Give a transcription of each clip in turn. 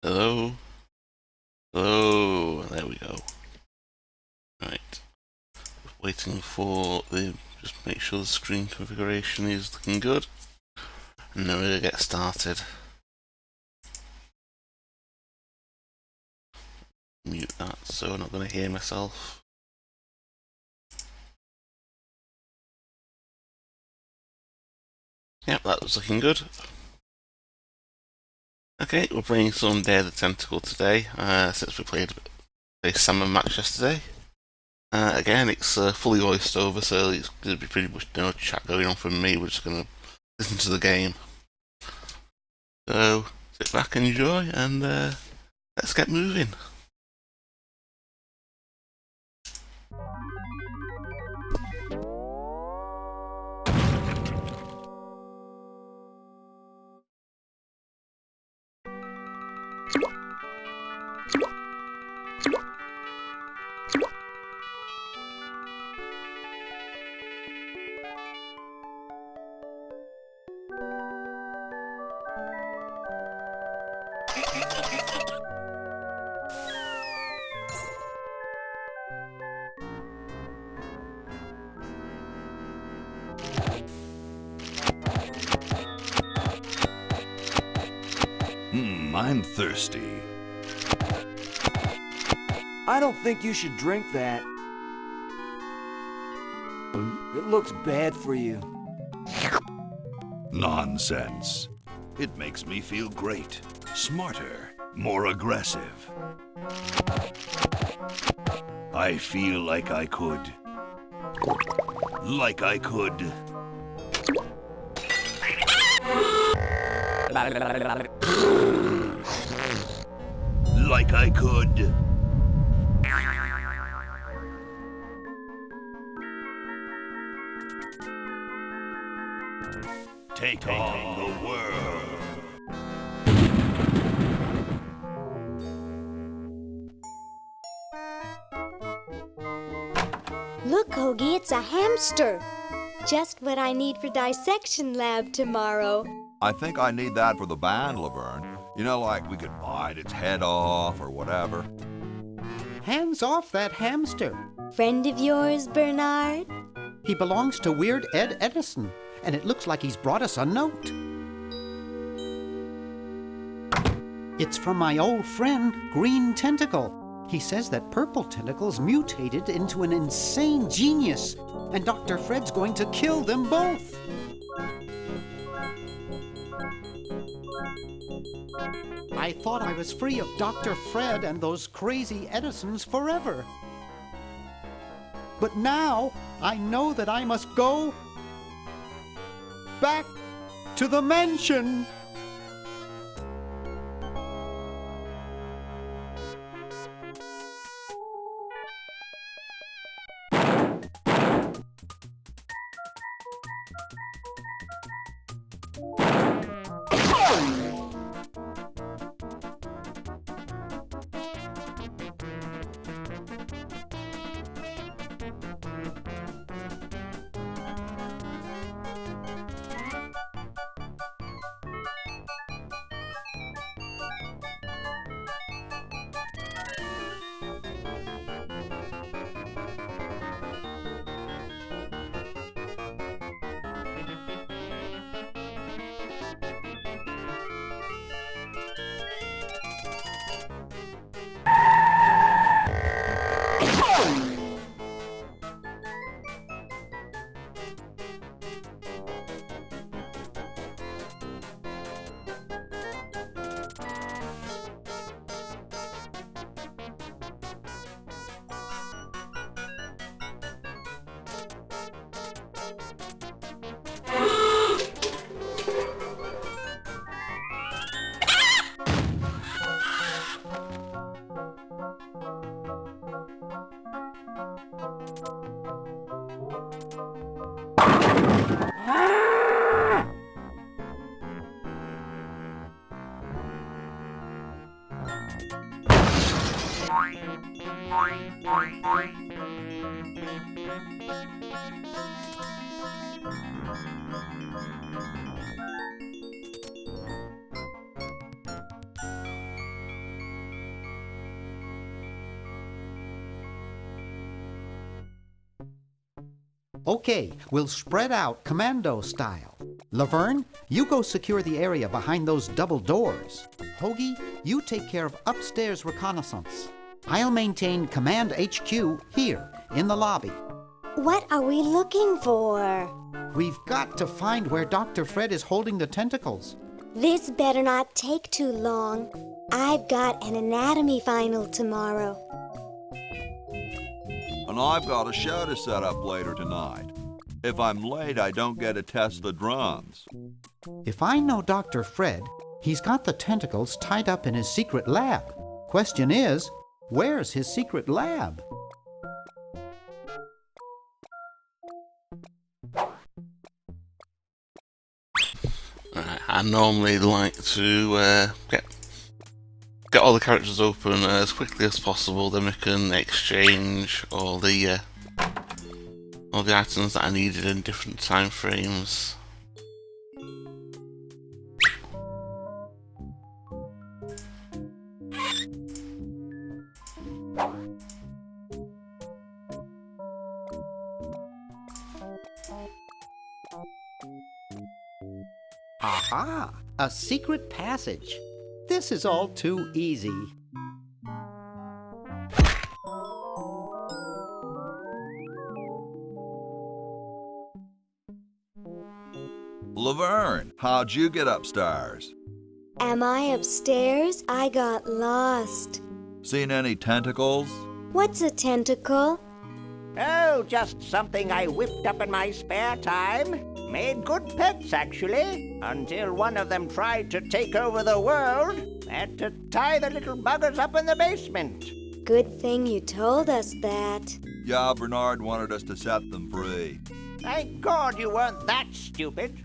Hello? Hello? There we go. Right. Waiting for the... Just make sure the screen configuration is looking good. And then we're going to get started. Mute that so I'm not going to hear myself. Yep, that was looking good. Okay, we're playing some Day of the Tentacle today, since we played a salmon match yesterday. Again, it's fully voiced over, so it's going to be pretty much no chat going on from me. We're just going to listen to the game. So, sit back and enjoy, and let's get moving. I'm thirsty. I don't think you should drink that. It looks bad for you. Nonsense. It makes me feel great. Smarter, more aggressive. I feel like I could. Like I could. Like I could. Take on the world. Look, Hoagie, it's a hamster. Just what I need for dissection lab tomorrow. I think I need that for the band, Laverne. You know, like we could bite its head off or whatever. Hands off that hamster. Friend of yours, Bernard? He belongs to Weird Ed Edison, and it looks like he's brought us a note. It's from my old friend, Green Tentacle. He says that Purple Tentacle's mutated into an insane genius, and Dr. Fred's going to kill them both. I thought I was free of Dr. Fred and those crazy Edisons forever. But now I know that I must go back to the mansion. Okay, we'll spread out commando style. Laverne, you go secure the area behind those double doors. Hoagie, you take care of upstairs reconnaissance. I'll maintain Command HQ here, in the lobby. What are we looking for? We've got to find where Dr. Fred is holding the tentacles. This better not take too long. I've got an anatomy final tomorrow. And I've got a show to set up later tonight. If I'm late, I don't get to test the drums. If I know Dr. Fred, he's got the tentacles tied up in his secret lab. Question is, where's his secret lab? Right, I normally like to get all the characters open as quickly as possible, then we can exchange all the items that I needed in different time frames. Aha! A secret passage. This is all too easy. Laverne, how'd you get upstairs? Am I upstairs? I got lost. Seen any tentacles? What's a tentacle? Oh, just something I whipped up in my spare time. Made good pets, actually, until one of them tried to take over the world. Had to tie the little buggers up in the basement. Good thing you told us that. Yeah, Bernard wanted us to set them free. Thank God you weren't that stupid.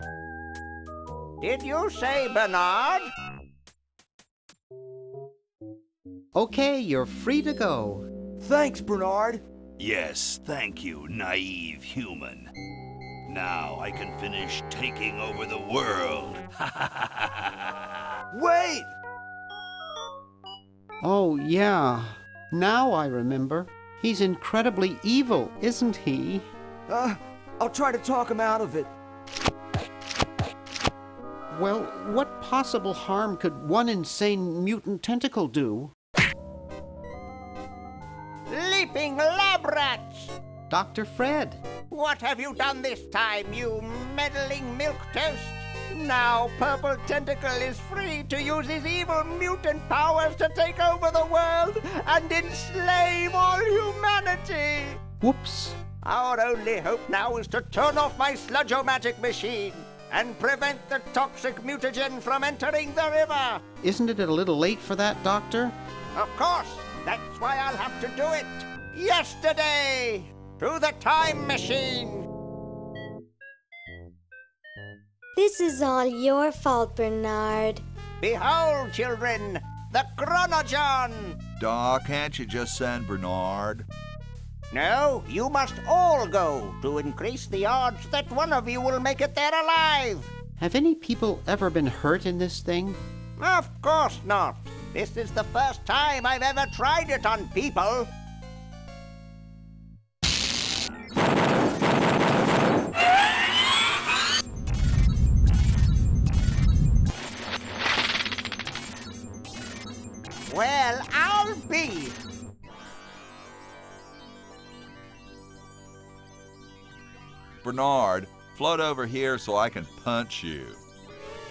Did you say Bernard? Okay, you're free to go. Thanks, Bernard. Yes, thank you, naive human. Now I can finish taking over the world. Wait! Oh, yeah. Now I remember. He's incredibly evil, isn't he? I'll try to talk him out of it. Well, what possible harm could one insane mutant tentacle do? Leaping lab rats! Dr. Fred. What have you done this time, you meddling milquetoast? Now Purple Tentacle is free to use his evil mutant powers to take over the world and enslave all humanity! Whoops. Our only hope now is to turn off my sludge-o-magic machine and prevent the toxic mutagen from entering the river. Isn't it a little late for that, Doctor? Of course, that's why I'll have to do it. Yesterday, through the time machine. This is all your fault, Bernard. Behold, children, the Chronogon. Doc, can't you just send Bernard? No, you must all go to increase the odds that one of you will make it there alive. Have any people ever been hurt in this thing? Of course not. This is the first time I've ever tried it on people. Well, I'll be. Bernard, float over here so I can punch you.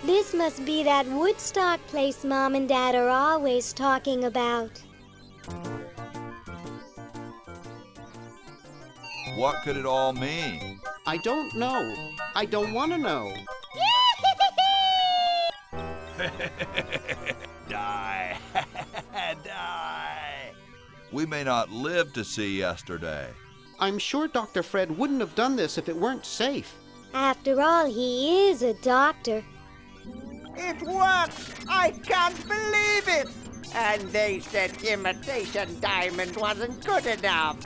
This must be that Woodstock place Mom and Dad are always talking about. What could it all mean? I don't know. I don't want to know. Die. Die. We may not live to see yesterday. I'm sure Dr. Fred wouldn't have done this if it weren't safe. After all, he is a doctor. It works! I can't believe it! And they said imitation diamond wasn't good enough.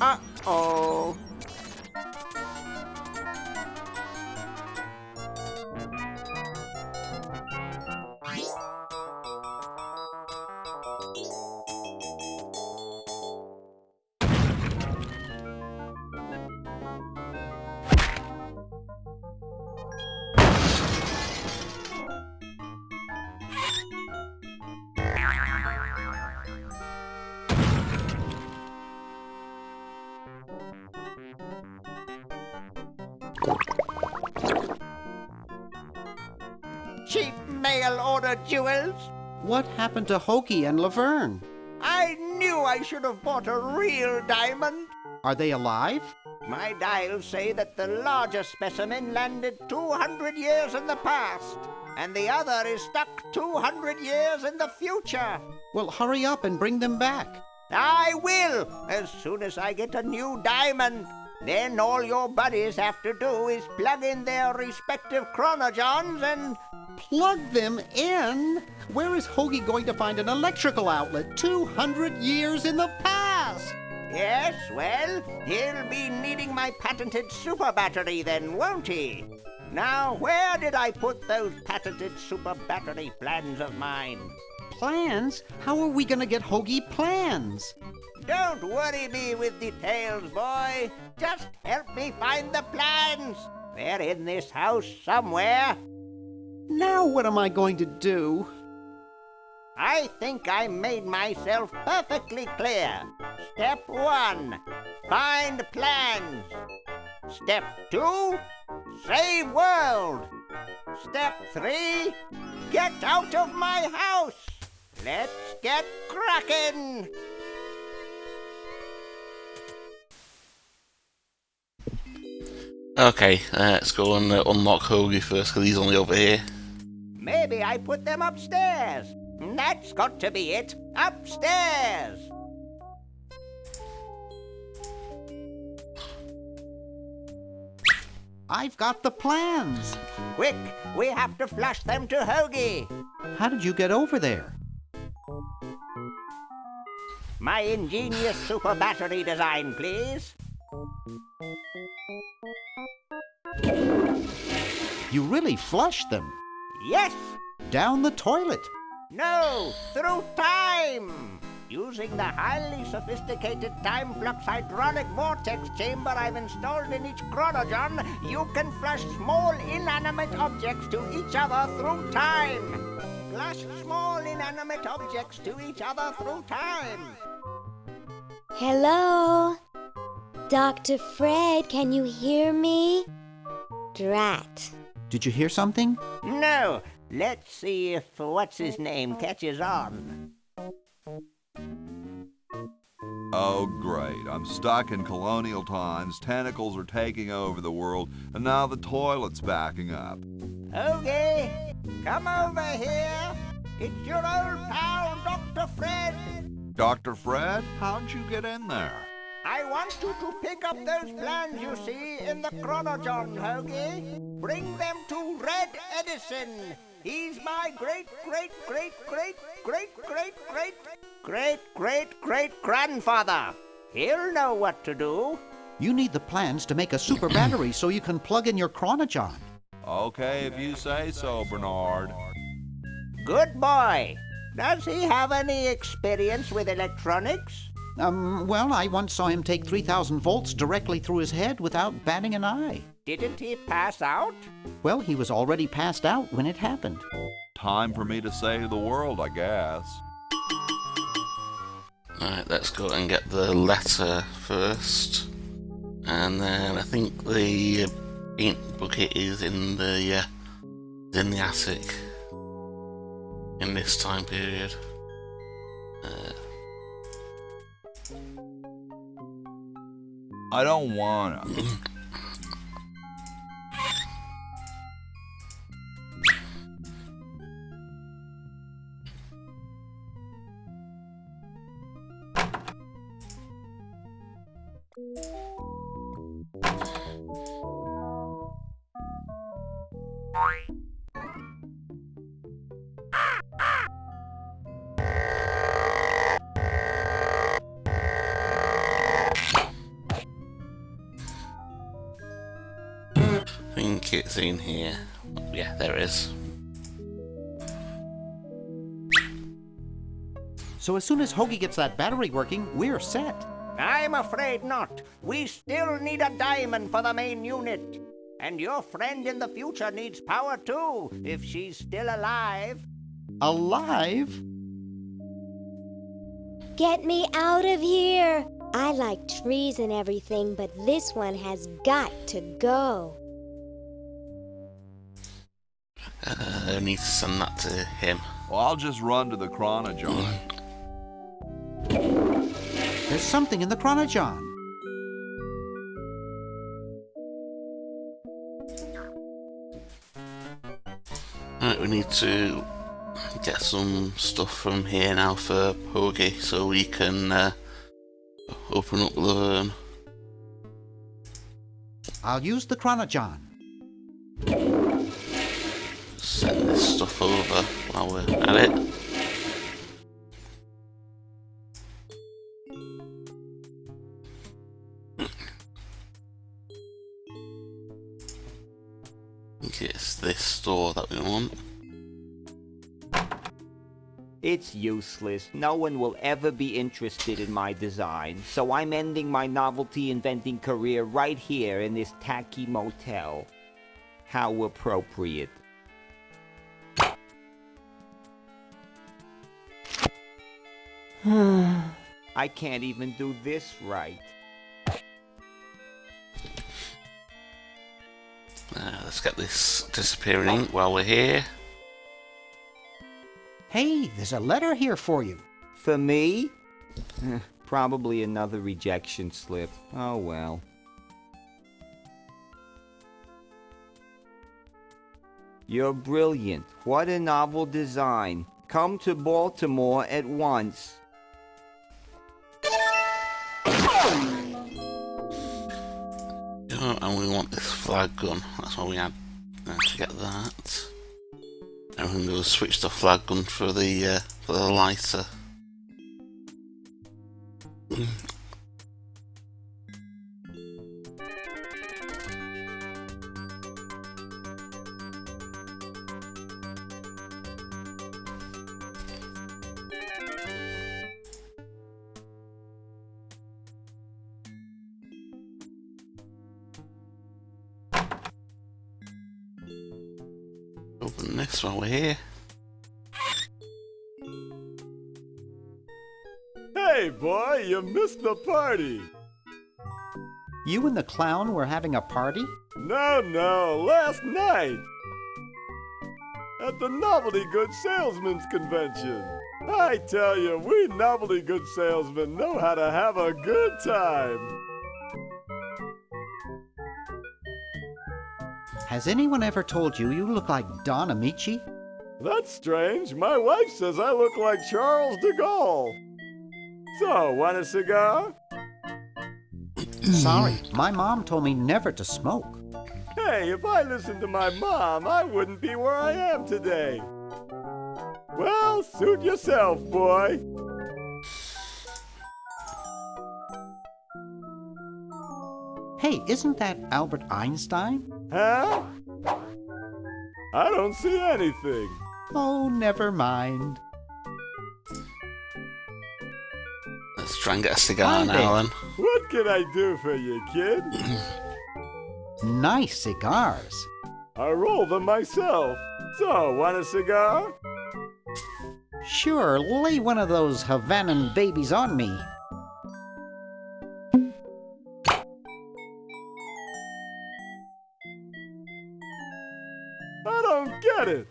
Uh-oh. cheap mail-order jewels. What happened to Hoagie and Laverne? I knew I should have bought a real diamond. Are they alive? My dials say that the larger specimen landed 200 years in the past, and the other is stuck 200 years in the future. Well, hurry up and bring them back. I will, as soon as I get a new diamond. Then all your buddies have to do is plug in their respective chronojons and... Plug them in? Where is Hoagie going to find an electrical outlet 200 years in the past? Yes, well, he'll be needing my patented super battery then, won't he? Now, where did I put those patented super battery plans of mine? Plans? How are we going to get Hoagie plans? Don't worry me with details, boy. Just help me find the plans. They're in this house somewhere. Now what am I going to do? I think I made myself perfectly clear. Step 1, find plans. Step 2, save world. Step 3, get out of my house. Let's get cracking. Okay, let's go and unlock Hoagie first, because he's only over here. Maybe I put them upstairs. That's got to be it. Upstairs. I've got the plans. Quick, we have to flush them to Hoagie. How did you get over there? My ingenious super battery design, please. You really flushed them. Yes. Down the toilet. No, through time. Using the highly sophisticated time flux hydronic vortex chamber I've installed in each chronogon, you can flush small inanimate objects to each other through time. Flush small inanimate objects to each other through time. Hello? Dr. Fred, can you hear me? Drat. Did you hear something? No. Let's see if what's-his-name catches on. Oh, great. I'm stuck in colonial times, tentacles are taking over the world, and now the toilet's backing up. Okay, come over here. It's your old pal, Dr. Fred. Dr. Fred, how'd you get in there? I want you to pick up those plans you see in the chronogon, Hoagie. Bring them to Red Edison. He's my great-great-great-great-great-great-great-great-great-grandfather. He'll know what to do. You need the plans to make a super battery so you can plug in your chronogon. Okay, if you say so, Bernard. Good boy. Does he have any experience with electronics? Well, I once saw him take 3,000 volts directly through his head without batting an eye. Didn't he pass out? Well, he was already passed out when it happened. Time for me to save the world, I guess. Alright, let's go and get the letter first. And then I think the ink bucket is in the attic in this time period. I don't wanna. I think it's in here. Yeah, there it is. So as soon as Hoagie gets that battery working, we're set. I'm afraid not. We still need a diamond for the main unit. And your friend in the future needs power too, if she's still alive. Alive? Get me out of here! I like trees and everything, but this one has got to go. I need to send that to him. Well, I'll just run to the Chronojohn. There's something in the Chronojohn. Right, we need to get some stuff from here now for Poggy so we can open up Laverne. I'll use the Chronojohn. Send this stuff over while we're at it. I think it's this store that we want. It's useless. No one will ever be interested in my design, so I'm ending my novelty inventing career right here in this tacky motel. How appropriate. I can't even do this right. Let's get this disappearing ink while we're here. Hey, there's a letter here for you. For me? Probably another rejection slip. Oh well. You're brilliant. What a novel design. Come to Baltimore at once. Oh, and we want this flag gun. That's why we had to get that. And we can go switch the flag gun for the lighter. Open this while we're here. Hey, boy, you missed the party. You and the clown were having a party? No, last night. At the Novelty Good Salesmen's Convention. I tell you, we novelty good salesmen know how to have a good time. Has anyone ever told you you look like Don Amici? That's strange. My wife says I look like Charles de Gaulle. So, want a cigar? Sorry, my mom told me never to smoke. Hey, if I listened to my mom, I wouldn't be where I am today. Well, suit yourself, boy. Hey, isn't that Albert Einstein? Huh? I don't see anything. Oh, never mind. Let's try and get a cigar Hi now there. then. What can I do for you, kid? Nice cigars. I roll them myself. So, want a cigar? Sure, lay one of those Havanan babies on me. I don't get it.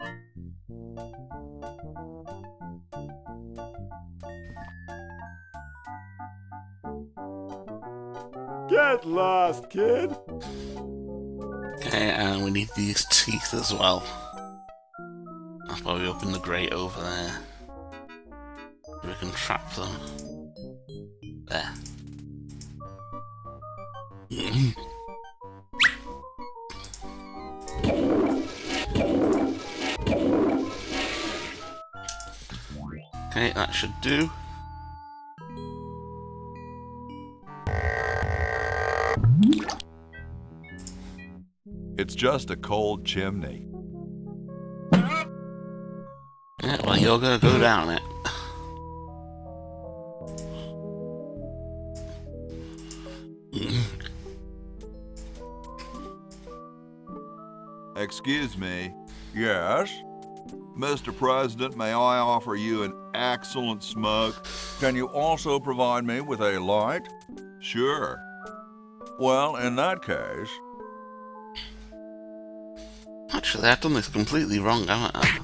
Get lost, kid. Okay, and we need these teeth as well. That's why we open the grate over there. We can trap them. There. Okay, that should do. It's just a cold chimney. Yeah, well, you're gonna go down it. Excuse me. Yes? Mr. President, may I offer you an excellent smoke? Can you also provide me with a light? Sure. Well, in that case... Actually, I've done this completely wrong, haven't I?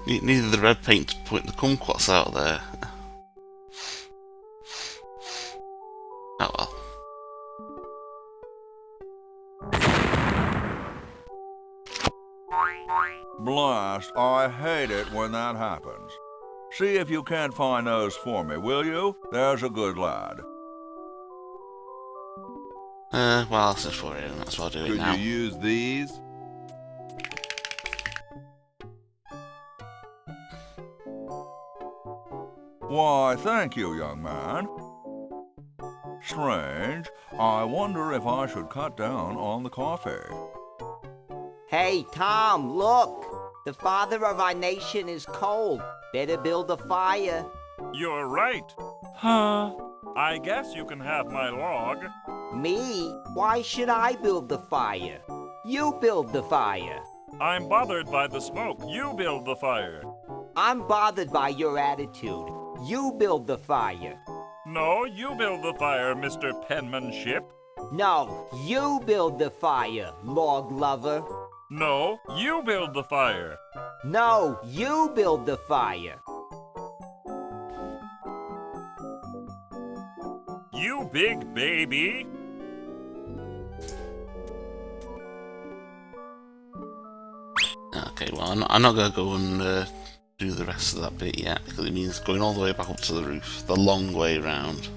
Needed the red paint to point the kumquats out there. Oh well. Blast, I hate it when that happens. See if you can't find those for me, will you? There's a good lad. Well, this is for it, that's why I'll do it Could now. you use these? Why, thank you, young man. Strange. I wonder if I should cut down on the coffee. Hey, Tom, look. The father of our nation is cold. Better build a fire. You're right. Huh? I guess you can have my log. Me? Why should I build the fire? You build the fire. I'm bothered by the smoke. You build the fire. I'm bothered by your attitude. You build the fire. No, you build the fire, Mr. Penmanship. No, you build the fire, log lover. No, you build the fire. No, you build the fire. You big baby. Okay, well, I'm not gonna go and do the rest of that bit yet, because it means going all the way back up to the roof, the long way round.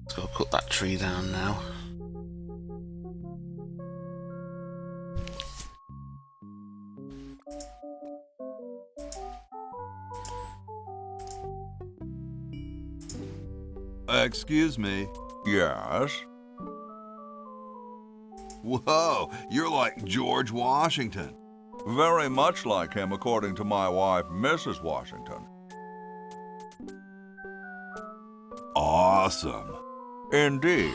Let's go cut that tree down now. Excuse me. Yes? Whoa, you're like George Washington. Very much like him, according to my wife, Mrs. Washington. Awesome. Indeed.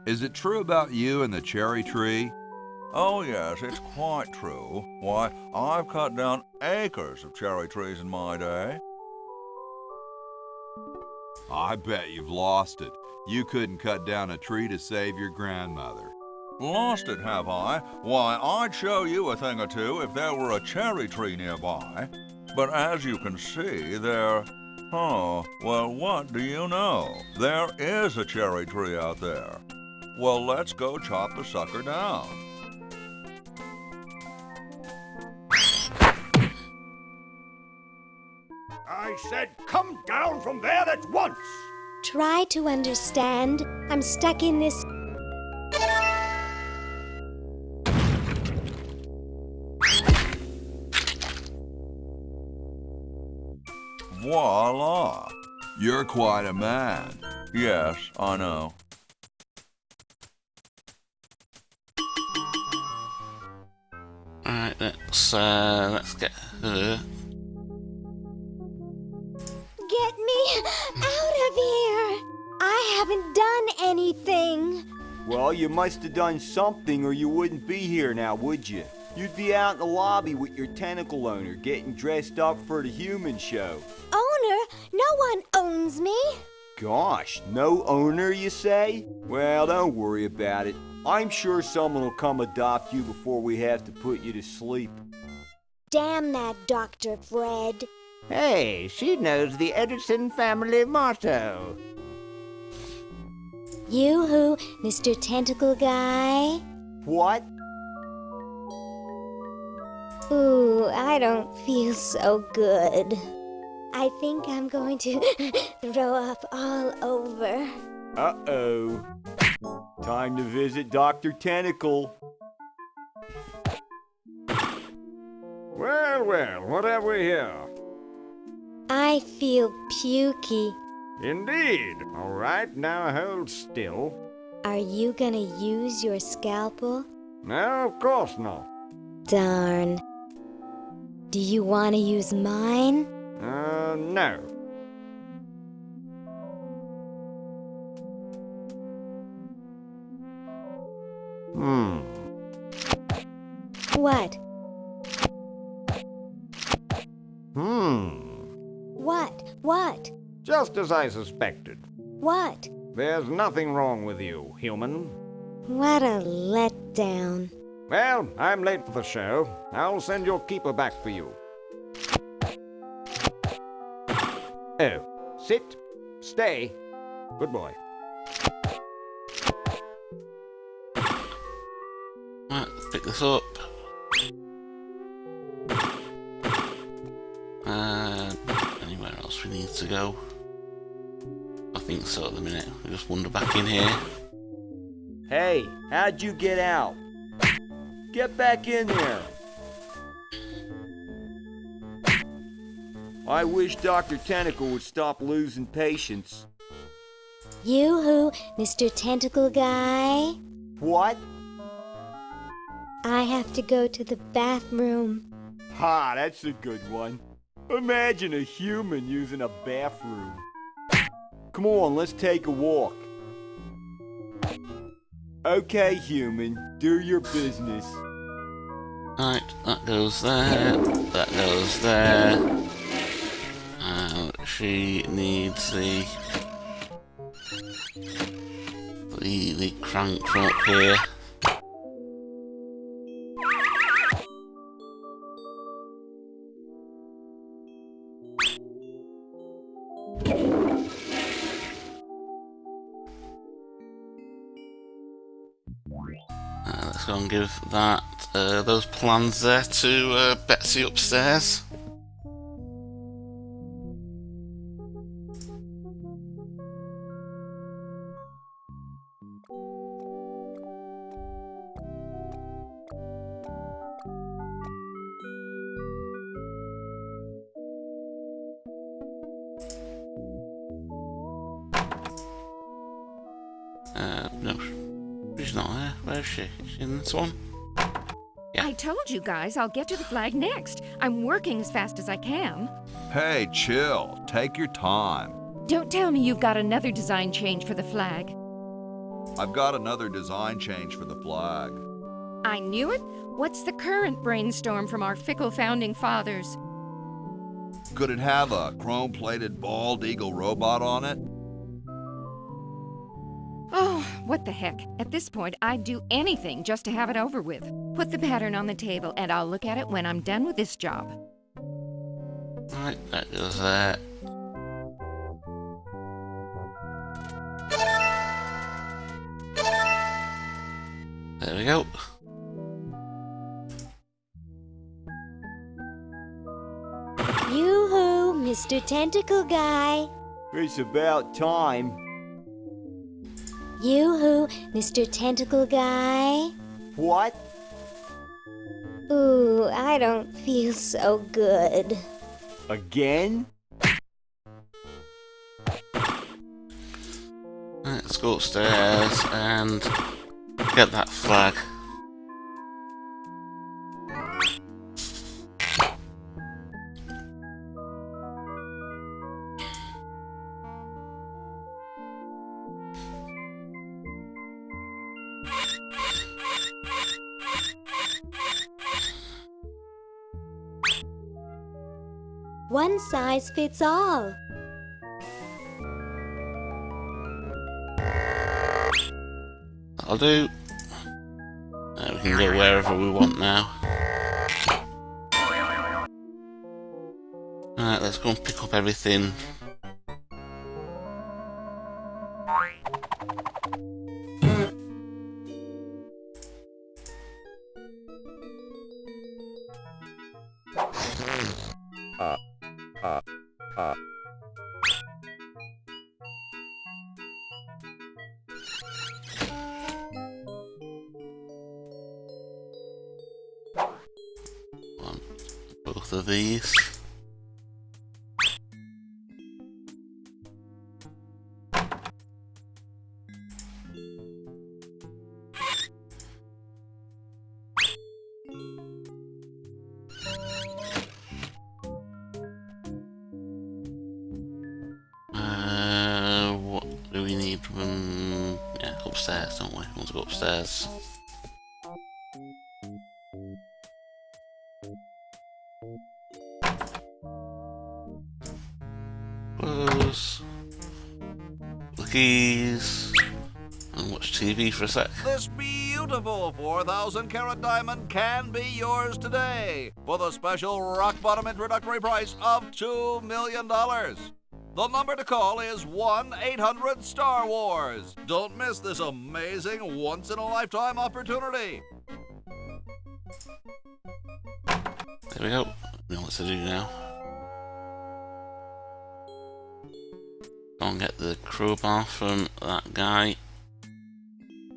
Is it true about you and the cherry tree? Oh, yes, it's quite true. Why, I've cut down acres of cherry trees in my day. I bet you've lost it. You couldn't cut down a tree to save your grandmother. Lost it, have I? Why, I'd show you a thing or two if there were a cherry tree nearby. But as you can see, there... Oh, well, what do you know? There is a cherry tree out there. Well, let's go chop the sucker down. I said come down from there at once! Try to understand. I'm stuck in this. Voila! You're quite a man. Yes, I know. Alright, let's get her. Get me out of here! I haven't done anything. Well, you must have done something or you wouldn't be here now, would you? You'd be out in the lobby with your tentacle owner getting dressed up for the human show. Owner? No one owns me. Gosh, no owner, you say? Well, don't worry about it. I'm sure someone will come adopt you before we have to put you to sleep. Damn that Dr. Fred. Hey, she knows the Edison family motto. You who, Mr. Tentacle Guy? What? Ooh, I don't feel so good. I think I'm going to throw up all over. Uh-oh. Time to visit Dr. Tentacle. Well, well, what have we here? I feel pukey. Indeed. All right, now hold still. Are you gonna use your scalpel? No, of course not. Darn. Do you want to use mine? No. What? What? Just as I suspected. What? There's nothing wrong with you, human. What a letdown. Well, I'm late for the show. I'll send your keeper back for you. Oh, sit, stay. Good boy. Right, let's pick this up. Anywhere else we need to go? I think so at the minute. We just wander back in here. Hey, how'd you get out? Get back in there. I wish Dr. Tentacle would stop losing patience. Yoo-hoo, Mr. Tentacle Guy. What? I have to go to the bathroom. Ha, that's a good one. Imagine a human using a bathroom. Come on, let's take a walk. Okay, human, do your business. Right, that goes there. That goes there. She needs the crank from up here. Let's go and give that those plans there to Betsy upstairs. No, she's not there. Where is she? Is she in this one? Yeah. I told you guys I'll get to the flag next. I'm working as fast as I can. Hey, chill. Take your time. Don't tell me you've got another design change for the flag. I've got another design change for the flag. I knew it. What's the current brainstorm from our fickle founding fathers? Could it have a chrome-plated bald eagle robot on it? Oh, what the heck. At this point, I'd do anything just to have it over with. Put the pattern on the table and I'll look at it when I'm done with this job. Right, that goes there. There we go. Yoo-hoo, Mr. Tentacle Guy. It's about time. Yoo-hoo, Mr. Tentacle Guy. What? Ooh, I don't feel so good. Again? Let's go upstairs and get that flag. One size fits all. That'll do. We can go wherever we want now. Alright, let's go and pick up everything. Both of these. What do we need? Yeah, upstairs, don't we? We want to go upstairs. cookies and watch TV for a sec. This beautiful 4,000-carat diamond can be yours today for the special rock-bottom introductory price of $2 million. The number to call is 1-800-STAR-WARS. Don't miss this amazing once-in-a-lifetime opportunity. There we go. We know what to do now. Go and get the crowbar from that guy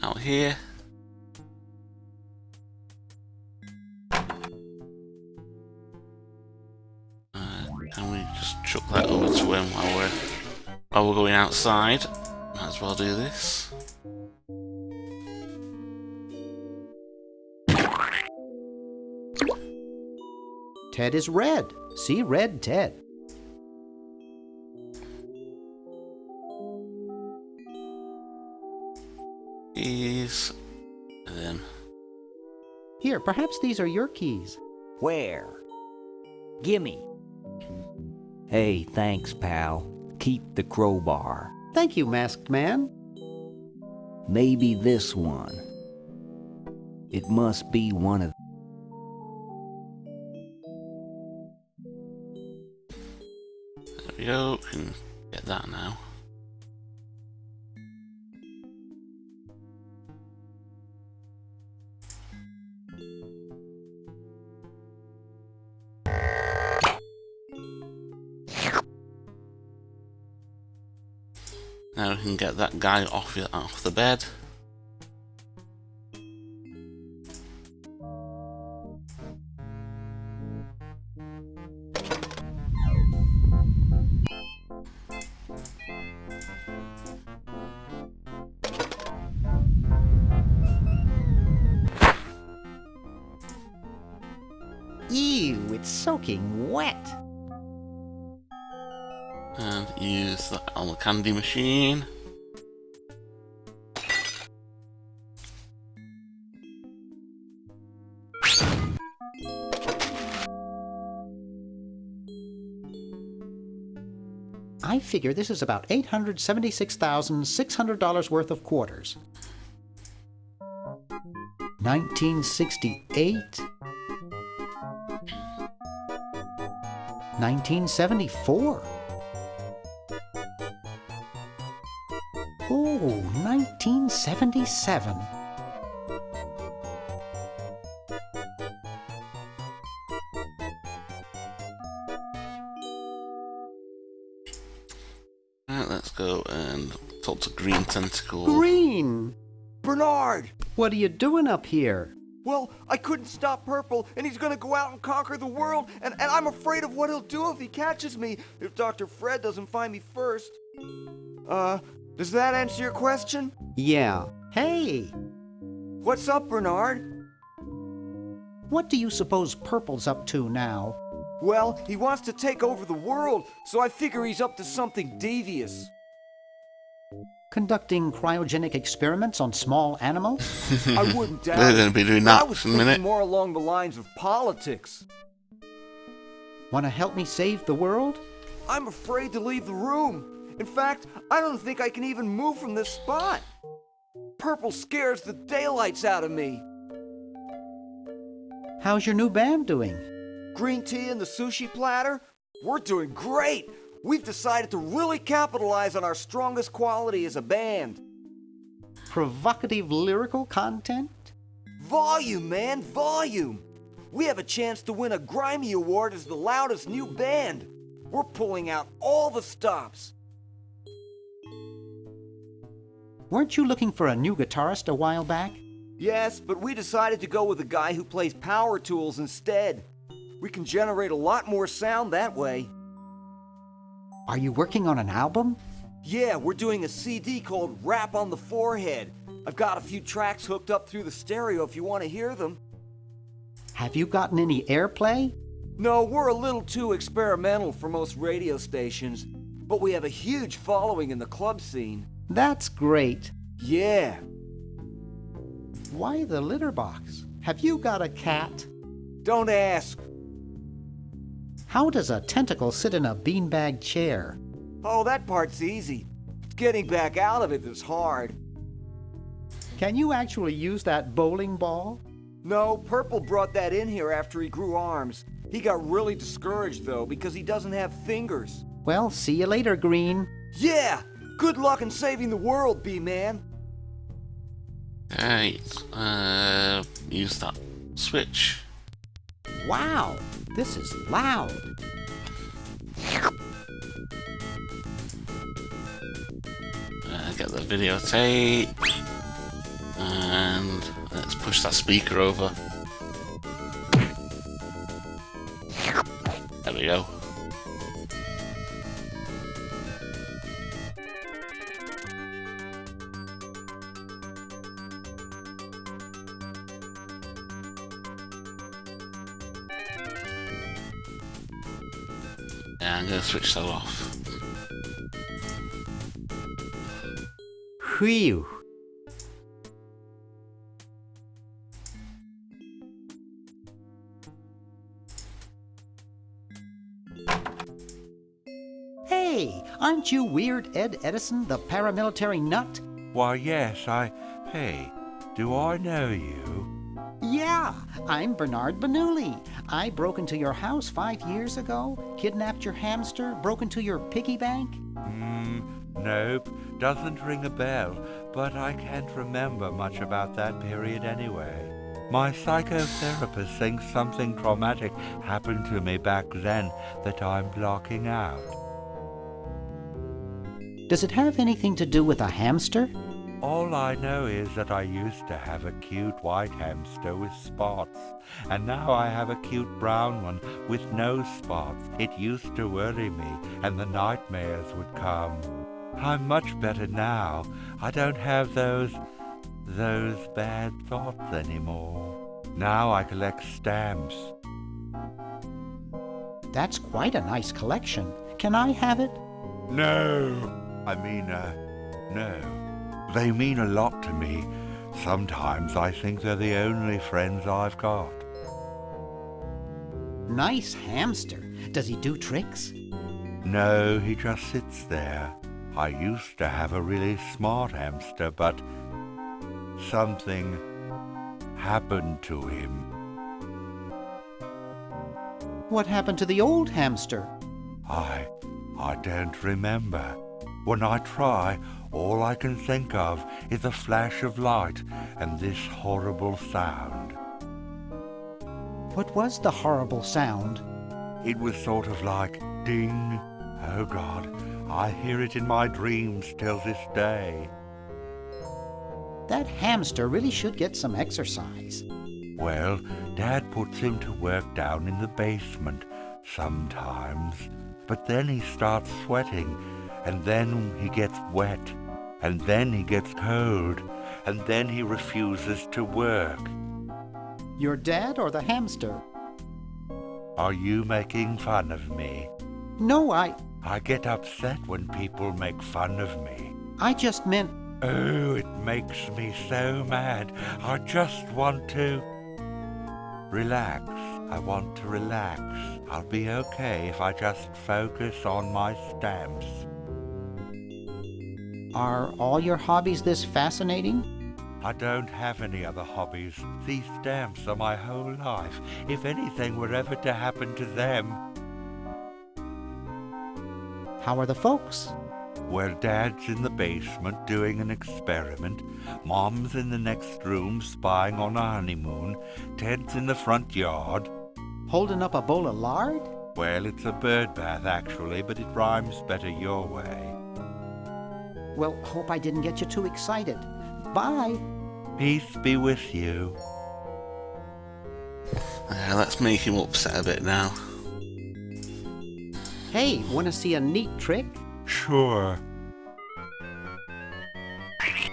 out here. Can we just chuck that over to him while we're going outside? Might as well do this. Ted is red. See red Ted. Keys. And then Here, perhaps these are your keys. Where? Gimme. Hey, thanks, pal. Keep the crowbar. Thank you, masked man. Maybe this one. It must be one of... there we go. We can get that now. Now we can get that guy off the bed. Ew, it's soaking wet. And use that on the candy machine. I figure this is about $876,600 worth of quarters. 1968. 1974. Oh, 1977. Alright, let's go and talk to Green Tentacle. Green! Bernard! What are you doing up here? Well, I couldn't stop Purple, and he's gonna go out and conquer the world, and I'm afraid of what he'll do if he catches me, if Dr. Fred doesn't find me first. Does that answer your question? Yeah. Hey! What's up, Bernard? What do you suppose Purple's up to now? Well, he wants to take over the world, so I figure he's up to something devious. Conducting cryogenic experiments on small animals? I wouldn't doubt We're it. going to be doing I that was in a thinking minute. more along the lines of politics. Want to help me save the world? I'm afraid to leave the room. In fact, I don't think I can even move from this spot. Purple scares the daylights out of me. How's your new band doing? Green tea and the sushi platter? We're doing great. We've decided to really capitalize on our strongest quality as a band. Provocative lyrical content? Volume, man, volume. We have a chance to win a Grimy Award as the loudest new band. We're pulling out all the stops. Weren't you looking for a new guitarist a while back? Yes, but we decided to go with a guy who plays power tools instead. We can generate a lot more sound that way. Are you working on an album? Yeah, we're doing a CD called Rap on the Forehead. I've got a few tracks hooked up through the stereo if you want to hear them. Have you gotten any airplay? No, we're a little too experimental for most radio stations, but we have a huge following in the club scene. That's great. Yeah. Why the litter box? Have you got a cat? Don't ask. How does a tentacle sit in a beanbag chair? Oh, that part's easy. It's getting back out of it that's hard. Can you actually use that bowling ball? No, Purple brought that in here after he grew arms. He got really discouraged, though, because he doesn't have fingers. Well, see you later, Green. Yeah! Good luck in saving the world, B-Man. Right, use that switch. Wow, this is loud. Get the videotape. And let's push that speaker over. There we go. Yeah, I'm going to switch that off. Whew. Hey, aren't you Weird Ed Edison, the paramilitary nut? Why, yes, Hey, do I know you? Yeah, I'm Bernard Bernoulli. I broke into your house 5 years ago, kidnapped your hamster, broke into your piggy bank. Nope, doesn't ring a bell, but I can't remember much about that period anyway. My psychotherapist thinks something traumatic happened to me back then that I'm blocking out. Does it have anything to do with a hamster? All I know is that I used to have a cute white hamster with spots, and now I have a cute brown one with no spots. It used to worry me, and the nightmares would come. I'm much better now. I don't have those bad thoughts anymore. Now I collect stamps. That's quite a nice collection. Can I have it? No. No. They mean a lot to me. Sometimes I think they're the only friends I've got. Nice hamster. Does he do tricks? No, he just sits there. I used to have a really smart hamster, but something happened to him. What happened to the old hamster? I don't remember. When I try, all I can think of is a flash of light and this horrible sound. What was the horrible sound? It was sort of like ding. Oh God, I hear it in my dreams till this day. That hamster really should get some exercise. Well, Dad puts him to work down in the basement sometimes, but then he starts sweating, and then he gets wet, and then he gets cold, and then he refuses to work. Your dad or the hamster? Are you making fun of me? No, I get upset when people make fun of me. I just meant... Oh, it makes me so mad. I just want to... relax. I want to relax. I'll be okay if I just focus on my stamps. Are all your hobbies this fascinating? I don't have any other hobbies. These stamps are my whole life. If anything were ever to happen to them... How are the folks? Well, Dad's in the basement doing an experiment. Mom's in the next room spying on a honeymoon. Ted's in the front yard. Holding up a bowl of lard? Well, it's a bird bath, actually, but it rhymes better your way. Well, hope I didn't get you too excited. Bye. Peace be with you. Let's make him upset a bit now. Hey, want to see a neat trick? Sure.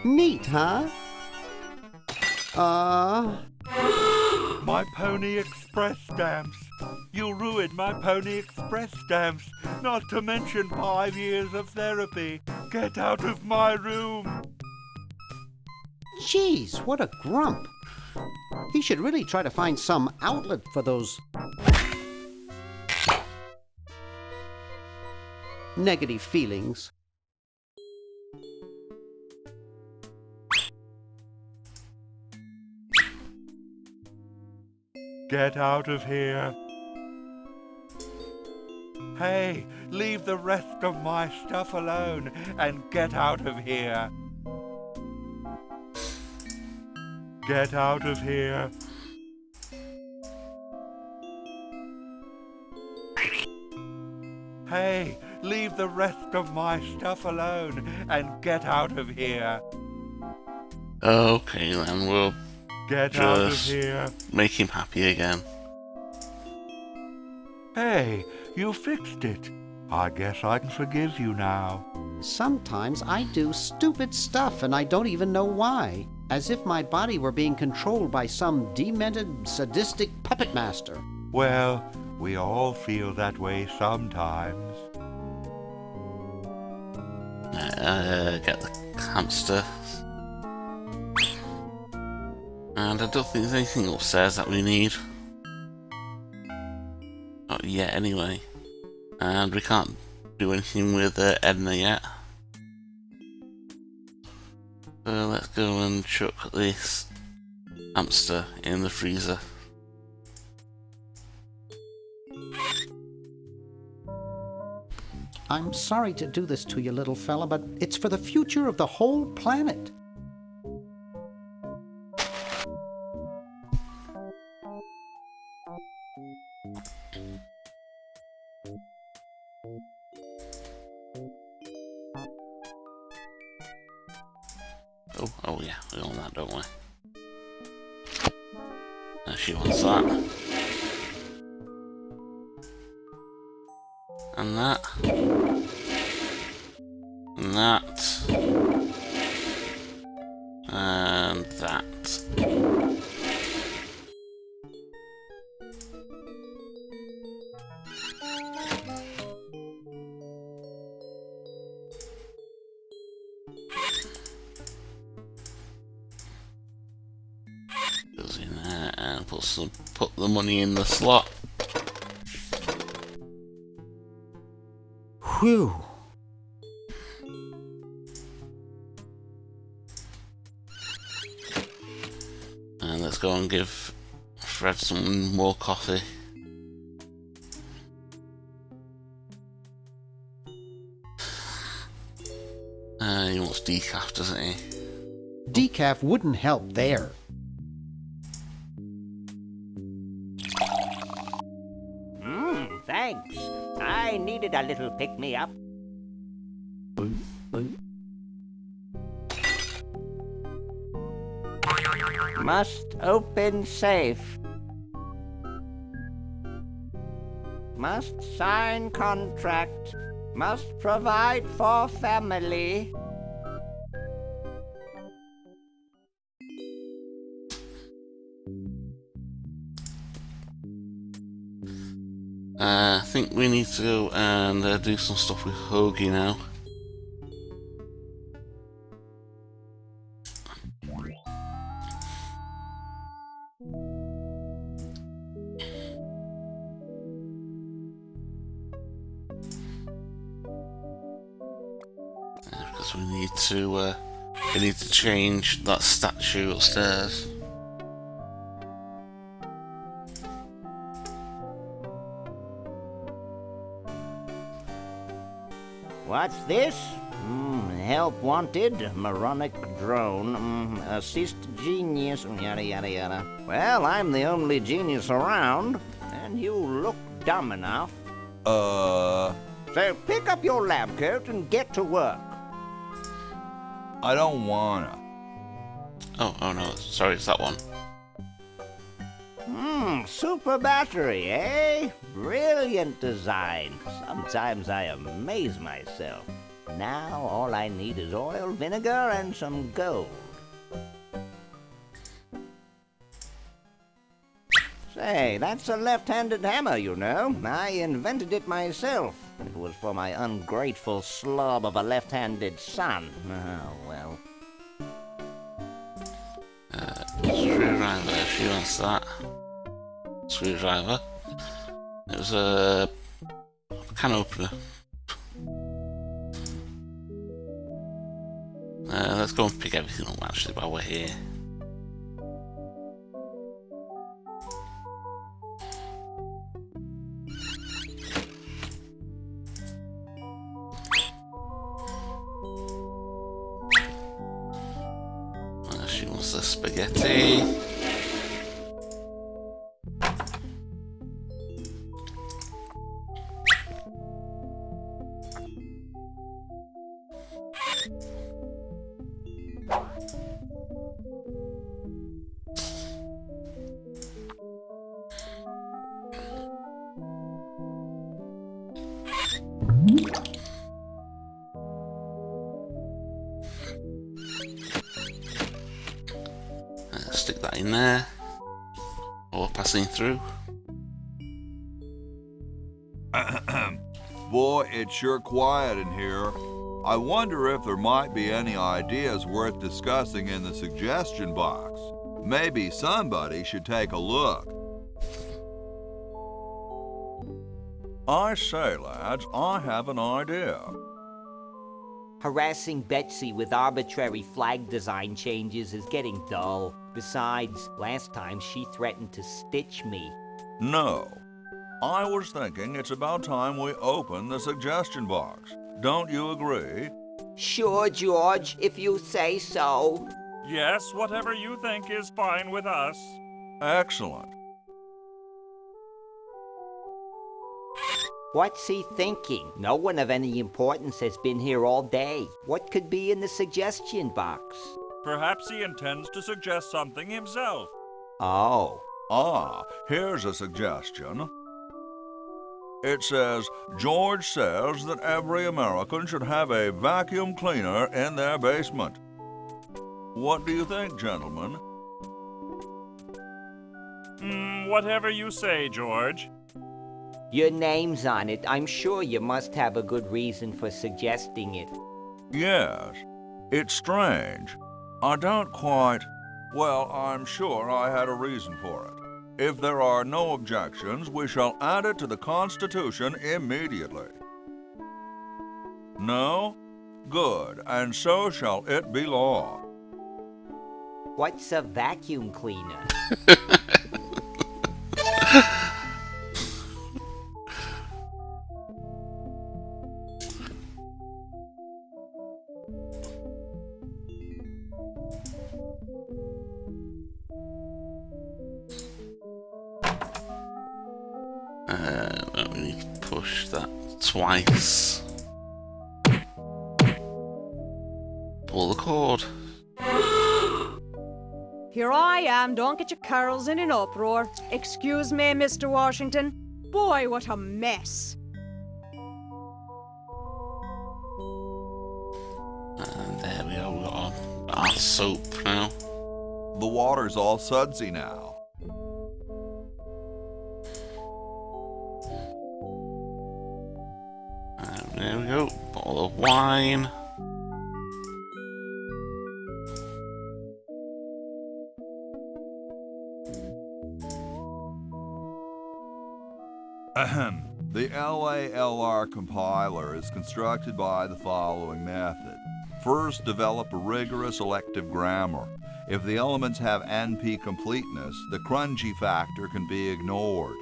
Neat, huh? My Pony Express stamps. You ruined my Pony Express stamps. Not to mention 5 years of therapy. Get out of my room. Jeez, what a grump. He should really try to find some outlet for those negative feelings. Get out of here. Hey, leave the rest of my stuff alone and get out of here. Get out of here. Hey, leave the rest of my stuff alone and get out of here. Okay, then we'll Get out of just here. make him happy again. Hey, you fixed it. I guess I can forgive you now. Sometimes I do stupid stuff and I don't even know why. As if my body were being controlled by some demented, sadistic puppet master. Well, we all feel that way sometimes. Get the hamster. And I don't think there's anything upstairs that we need. Not yet, anyway. And we can't do anything with Edna yet. So let's go and chuck this hamster in the freezer. I'm sorry to do this to you, little fella, but it's for the future of the whole planet. Oh yeah, we want that, don't we? She wants that. And that. And that. And that. Goes in there and put the money in the slot. Whew. And let's go and give Fred some more coffee. He wants decaf, doesn't he? Decaf wouldn't help there. Thanks. I needed a little pick-me-up. Must open safe. Must sign contract. Must provide for family. I think we need to go and do some stuff with Hoagie now. Because we need to change that statue upstairs. What's this? Help wanted, moronic drone, assist genius, yada yada yada. Well, I'm the only genius around, and you look dumb enough. So pick up your lab coat and get to work. I don't wanna. Oh no, sorry, it's that one. Super battery, eh? Brilliant design. Sometimes I amaze myself. Now all I need is oil, vinegar, and some gold. Say, that's a left-handed hammer, you know. I invented it myself. It was for my ungrateful slob of a left-handed son. Oh, well. Screwdriver, she wants that. Screwdriver. It was a can opener. Let's go and pick everything up actually while we're here. She wants the spaghetti. Stick that in there, or passing through. Boy, it's sure quiet in here. I wonder if there might be any ideas worth discussing in the suggestion box. Maybe somebody should take a look. I say, lads, I have an idea. Harassing Betsy with arbitrary flag design changes is getting dull. Besides, last time she threatened to stitch me. No. I was thinking it's about time we open the suggestion box. Don't you agree? Sure, George, if you say so. Yes, whatever you think is fine with us. Excellent. What's he thinking? No one of any importance has been here all day. What could be in the suggestion box? Perhaps he intends to suggest something himself. Oh. Here's a suggestion. It says, George says that every American should have a vacuum cleaner in their basement. What do you think, gentlemen? Whatever you say, George. Your name's on it. I'm sure you must have a good reason for suggesting it. Yes. It's strange. I don't quite... Well, I'm sure I had a reason for it. If there are no objections, we shall add it to the Constitution immediately. No? Good, and so shall it be law. What's a vacuum cleaner? We need to push that twice. Pull the cord. Here I am, don't get your curls in an uproar. Excuse me, Mr. Washington. Boy, what a mess. And there we go, we got our soap now. The water's all sudsy now. And there we go, bottle of wine. Ahem. The LALR compiler is constructed by the following method. First, develop a rigorous elective grammar. If the elements have NP completeness, the crunchy factor can be ignored.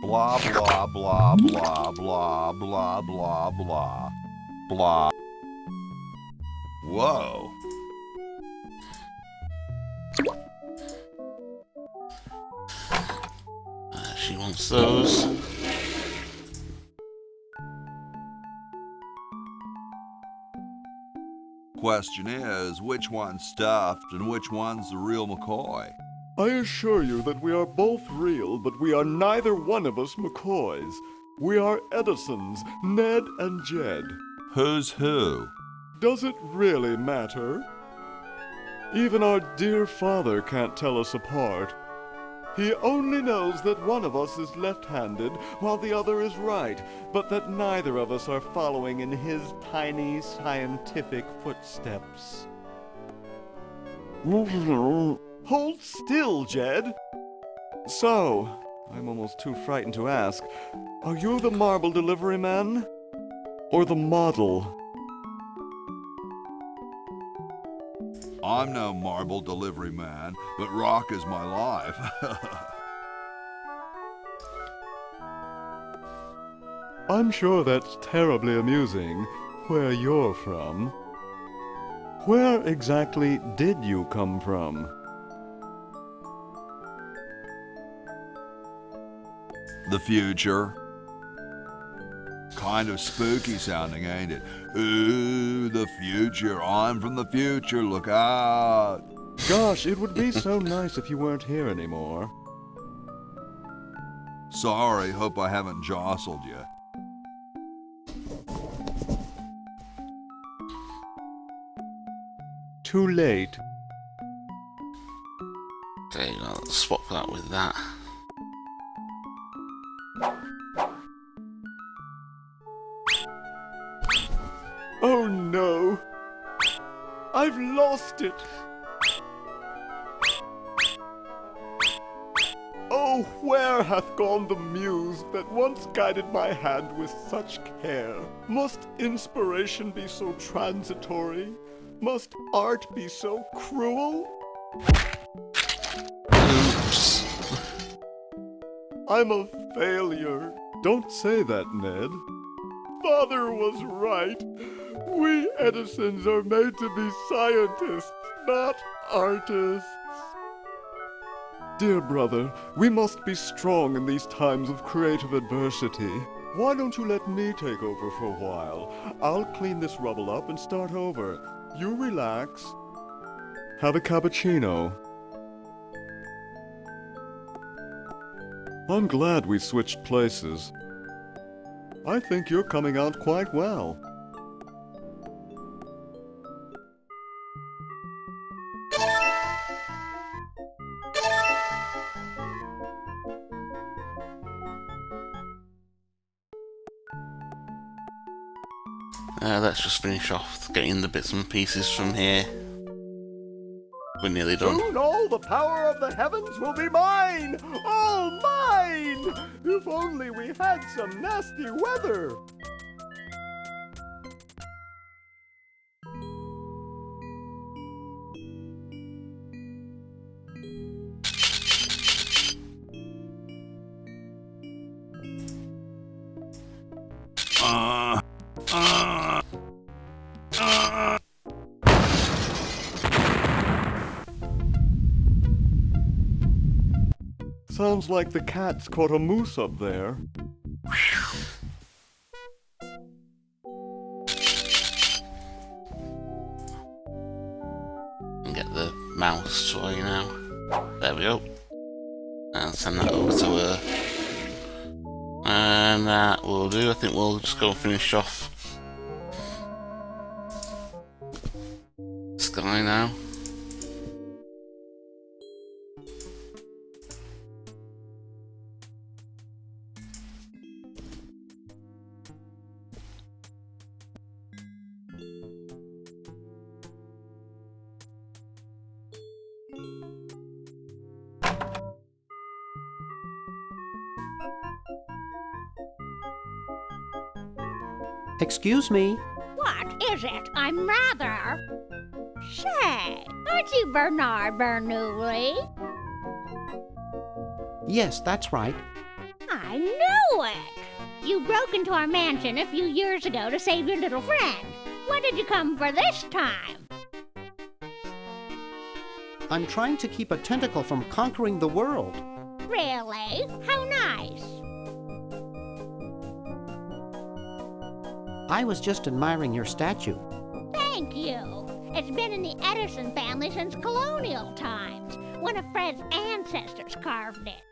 Blah, blah, blah, blah, blah, blah, blah, blah, blah. Whoa. She wants those. Question is, which one's stuffed and which one's the real McCoy? I assure you that we are both real, but we are neither one of us McCoys. We are Edisons, Ned and Jed. Who's who? Does it really matter? Even our dear father can't tell us apart. He only knows that one of us is left-handed while the other is right, but that neither of us are following in his tiny scientific footsteps. Hold still, Jed. So, I'm almost too frightened to ask, are you the marble delivery man? Or the model? I'm no marble delivery man, but rock is my life. I'm sure that's terribly amusing, where you're from. Where exactly did you come from? The future. Kind of spooky sounding, ain't it? Ooh, the future. I'm from the future. Look out. Gosh, it would be so nice if you weren't here anymore. Sorry, hope I haven't jostled you. Too late. Okay, let's swap that with that. Oh no! I've lost it! Oh, where hath gone the muse that once guided my hand with such care? Must inspiration be so transitory? Must art be so cruel? Oops. I'm a failure. Don't say that, Ned. Father was right. We Edisons are made to be scientists, not artists. Dear brother, we must be strong in these times of creative adversity. Why don't you let me take over for a while? I'll clean this rubble up and start over. You relax. Have a cappuccino. I'm glad we switched places. I think you're coming out quite well. Let's just finish off getting the bits and pieces from here. We're nearly done. Soon all the power of the heavens will be mine! All mine! If only we had some nasty weather! Sounds like the cat's caught a moose up there. And get the mouse toy now. There we go. And send that over to her. And that will do. I think we'll just go and finish off Sky now. Excuse me. What is it? I'm rather... Say, aren't you Bernard Bernoulli? Yes, that's right. I knew it! You broke into our mansion a few years ago to save your little friend. What did you come for this time? I'm trying to keep a tentacle from conquering the world. Really? How nice. I was just admiring your statue. Thank you. It's been in the Edison family since colonial times. One of Fred's ancestors carved it.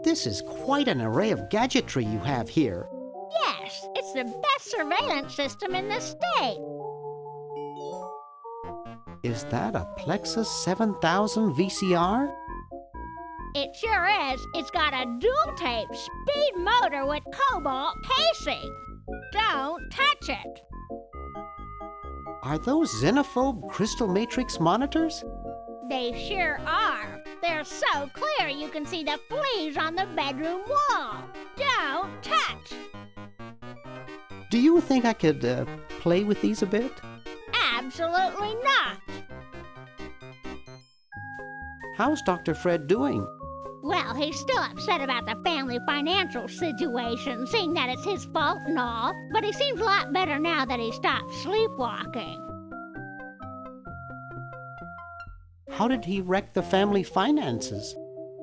This is quite an array of gadgetry you have here. Yes, it's the best surveillance system in the state. Is that a Plexus 7000 VCR? It sure is. It's got a dual-tape speed motor with cobalt casing. Don't touch it. Are those xenophobe crystal matrix monitors? They sure are. They're so clear you can see the fleas on the bedroom wall. Don't touch. Do you think I could play with these a bit? Absolutely not. How's Dr. Fred doing? Well, he's still upset about the family financial situation, seeing that it's his fault and all, but he seems a lot better now that he stopped sleepwalking. How did he wreck the family finances?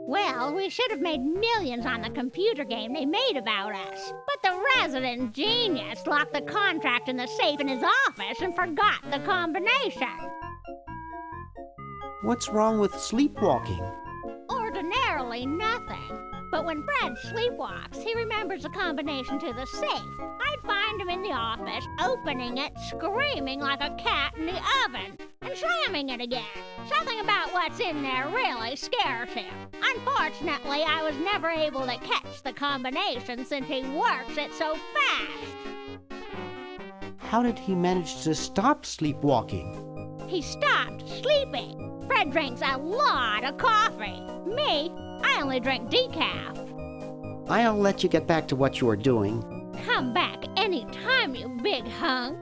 Well, we should have made millions on the computer game they made about us. But the resident genius locked the contract in the safe in his office and forgot the combination. What's wrong with sleepwalking? Ordinarily nothing. But when Fred sleepwalks, he remembers the combination to the safe. I'd find him in the office, opening it, screaming like a cat in the oven, and slamming it again. Something about what's in there really scares him. Unfortunately, I was never able to catch the combination since he works it so fast. How did he manage to stop sleepwalking? He stopped sleeping. Fred drinks a lot of coffee. Me, I only drink decaf. I'll let you get back to what you were doing. Come back anytime, you big hunk.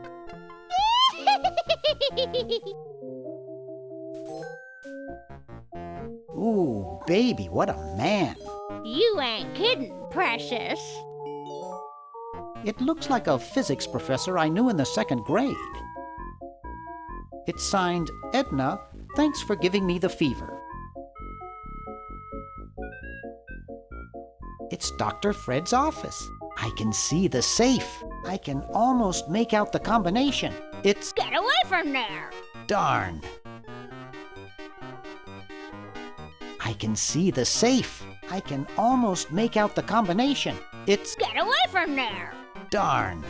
Ooh, baby, what a man. You ain't kidding, precious. It looks like a physics professor I knew in the 2nd grade. It's signed, Edna, thanks for giving me the fever. It's Dr. Fred's office. I can see the safe. I can almost make out the combination. It's... Get away from there! Darn. I can see the safe. I can almost make out the combination. It's... Get away from there! Darn.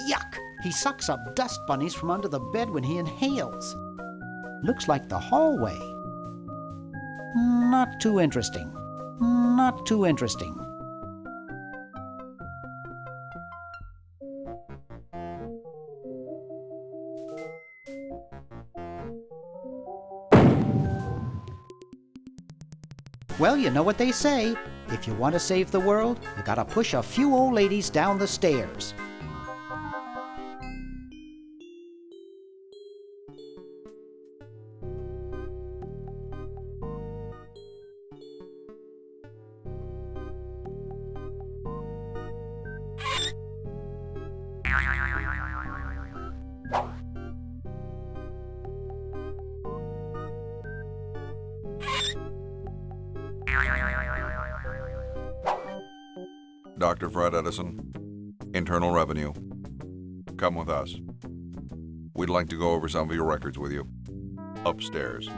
Yuck! He sucks up dust bunnies from under the bed when he inhales. Looks like the hallway. Not too interesting. Not too interesting. Well, you know what they say. If you want to save the world, you gotta push a few old ladies down the stairs. Dr. Fred Edison, Internal Revenue. Come with us. We'd like to go over some of your records with you. Upstairs.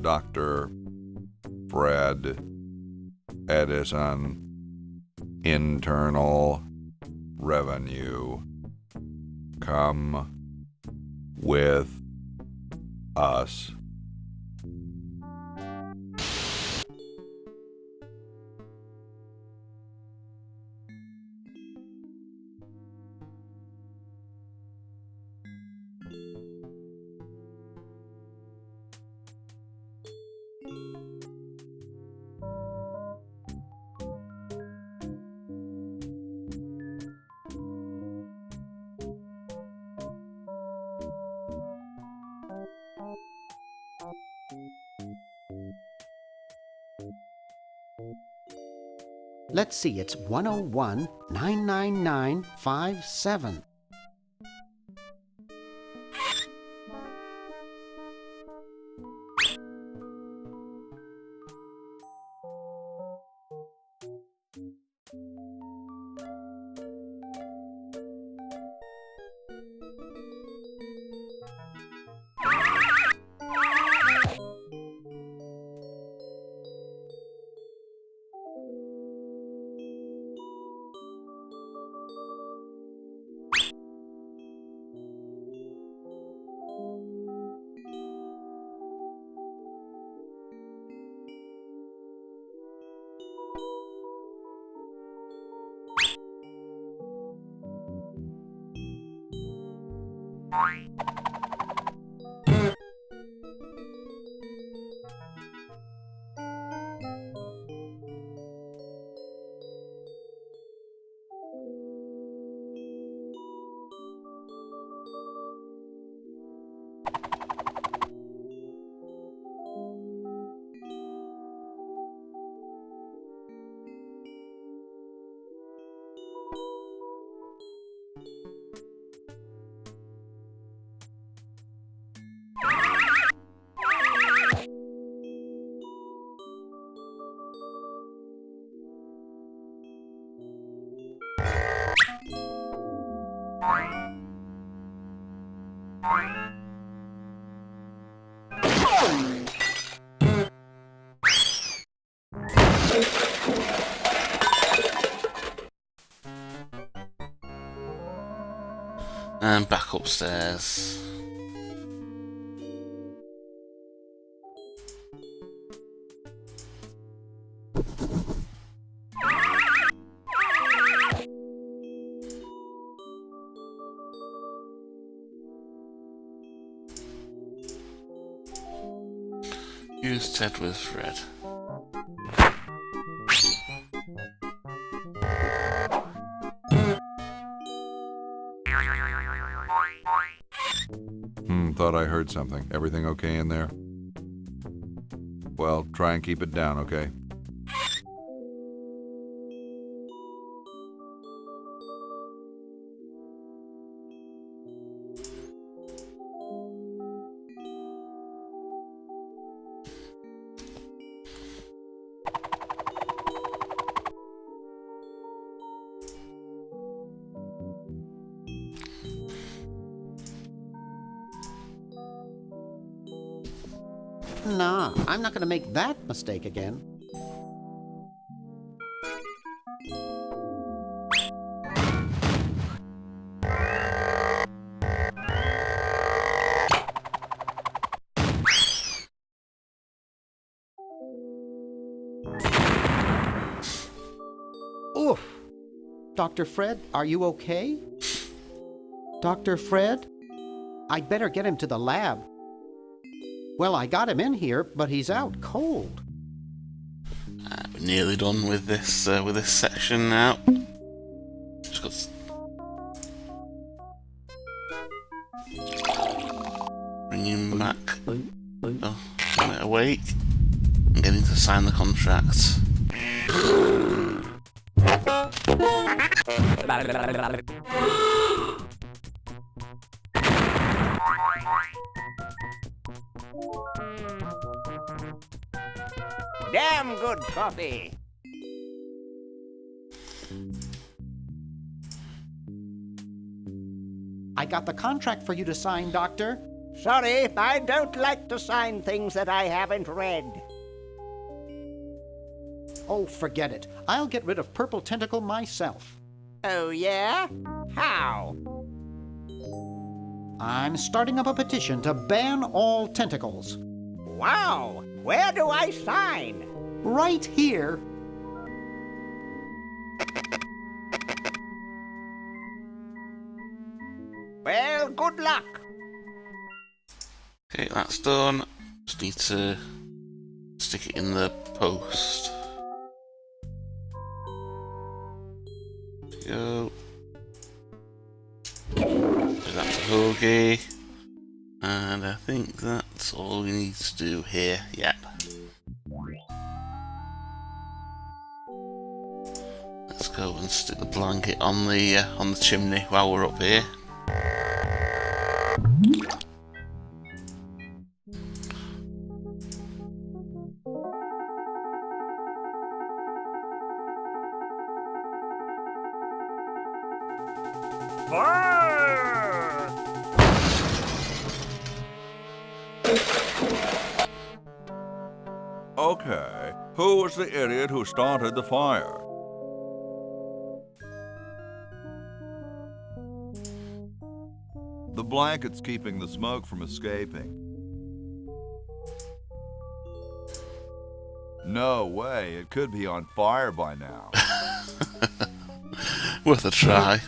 Dr. Fred Edison, Internal Revenue. Come with us. Let's see, it's 101 99957. And back upstairs. Use Ted with Fred. Thought I heard something. Everything okay in there? Well, try and keep it down, okay? Nah, I'm not gonna make that mistake again. Oof! Dr. Fred, are you okay? Dr. Fred? I'd better get him to the lab. Well, I got him in here, but he's out cold. We're nearly done with this section now. Just got bring him back. Oh, awake and get him to sign the contract. Damn good coffee. I got the contract for you to sign, Doctor. Sorry, I don't like to sign things that I haven't read. Oh, forget it. I'll get rid of Purple Tentacle myself. Oh, yeah? How? I'm starting up a petition to ban all tentacles. Wow! Where do I sign? Right here. Well, good luck. Okay, that's done. Just need to stick it in the post. Go. So that's a hoagie. And I think that's all we need to do here. Yep. Let's go and stick the blanket on the chimney while we're up here. Fire! Okay, who was the idiot who started the fire? The blanket's keeping the smoke from escaping. No way, it could be on fire by now. Worth a try.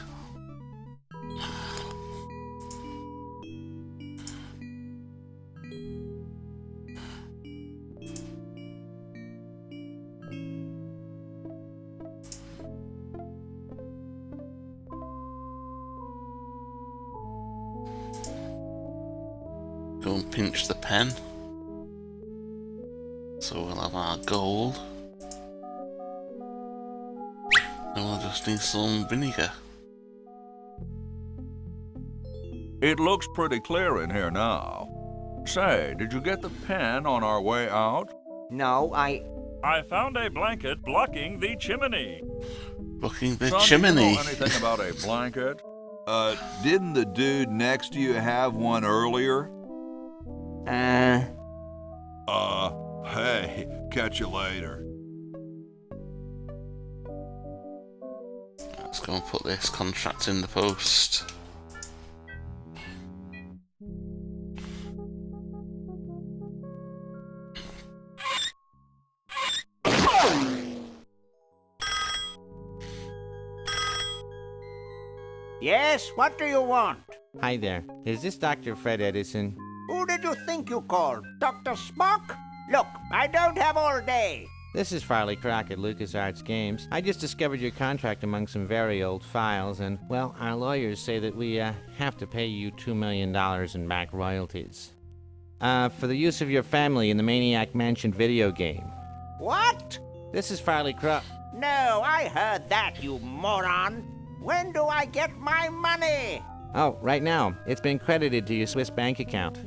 go and pinch the pen. So we'll have our gold. And we'll just need some vinegar. It looks pretty clear in here now. Say, did you get the pen on our way out? No, I found a blanket blocking the chimney. Blocking the Son, chimney. do you know anything about a blanket? Didn't the dude next to you have one earlier? Hey, catch you later. Let's go and put this contract in the post. Yes, what do you want? Hi there. Is this Dr. Fred Edison? Who did you think you called? Dr. Spock? Look, I don't have all day. This is Farley Croc at LucasArts Games. I just discovered your contract among some very old files, and, well, our lawyers say that we have to pay you $2 million in back royalties. For the use of your family in the Maniac Mansion video game. What? This is Farley Croc. No, I heard that, you moron. When do I get my money? Oh, right now. It's been credited to your Swiss bank account.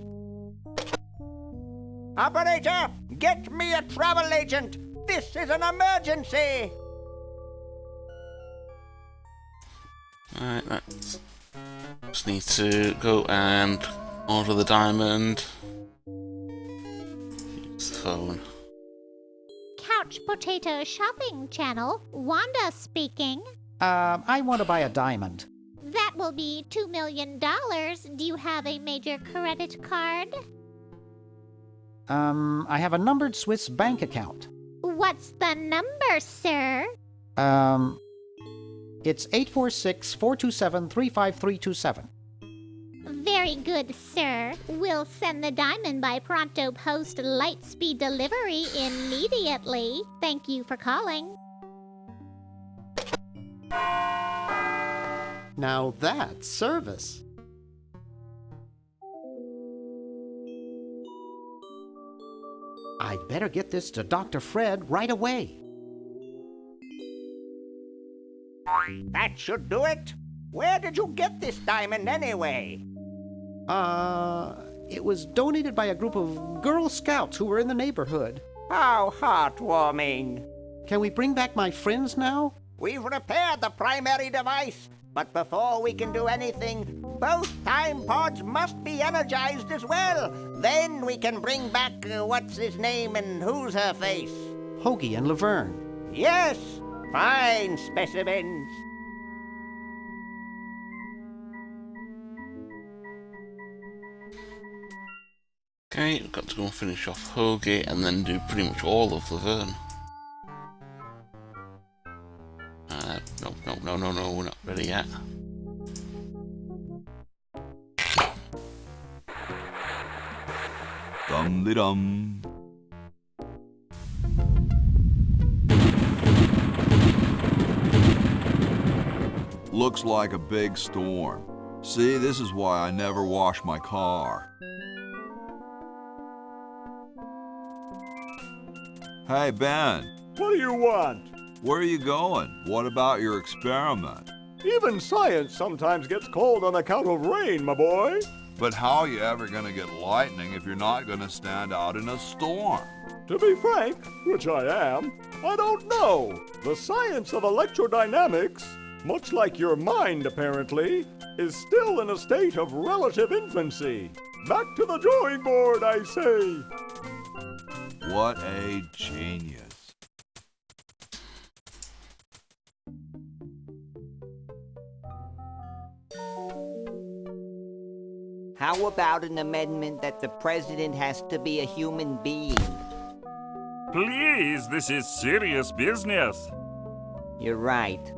Operator, get me a travel agent. This is an emergency. Alright, let's just need to go and order the diamond. Use the phone. Couch Potato Shopping Channel, Wanda speaking. I want to buy a diamond. That will be $2 million. Do you have a major credit card? I have a numbered Swiss bank account. What's the number, sir? It's 846-427-35327. Very good, sir. We'll send the diamond by pronto post lightspeed delivery immediately. Thank you for calling. Now that's service. I'd better get this to Dr. Fred right away. That should do it. Where did you get this diamond anyway? It was donated by a group of Girl Scouts who were in the neighborhood. How heartwarming. Can we bring back my friends now? We've repaired the primary device, but before we can do anything, both time pods must be energized as well. Then we can bring back what's his name and who's her face. Hoagie and Laverne. Yes, fine specimens. Okay, we've got to go and finish off Hoagie and then do pretty much all of Laverne. No, we're not ready yet. Dum-de-dum. Looks like a big storm. See, this is why I never wash my car. Hey, Ben. What do you want? Where are you going? What about your experiment? Even science sometimes gets cold on account of rain, my boy. But how are you ever going to get lightning if you're not going to stand out in a storm? To be frank, which I am, I don't know. The science of electrodynamics, much like your mind apparently, is still in a state of relative infancy. Back to the drawing board, I say. What a genius. How about an amendment that the president has to be a human being? Please, this is serious business. You're right.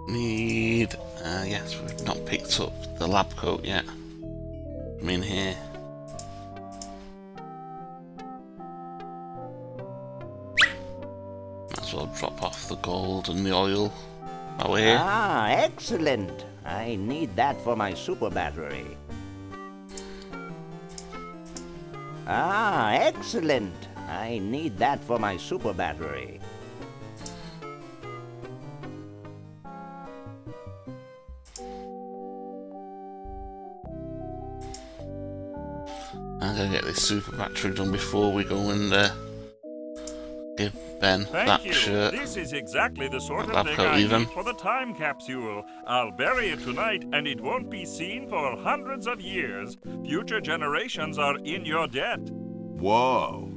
Need, yes, we've not picked up the lab coat yet. I'm in here. Might as well drop off the gold and the oil while we're here. Ah, excellent. I need that for my super battery. Ah, excellent. I need that for my super battery. I'm gonna get this super battery done before we go and give Ben Thank that you. shirt. This is exactly the sort That of lab thing coat I even. need for the time capsule. I'll bury it tonight, and it won't be seen for hundreds of years. Future generations are in your debt. Whoa.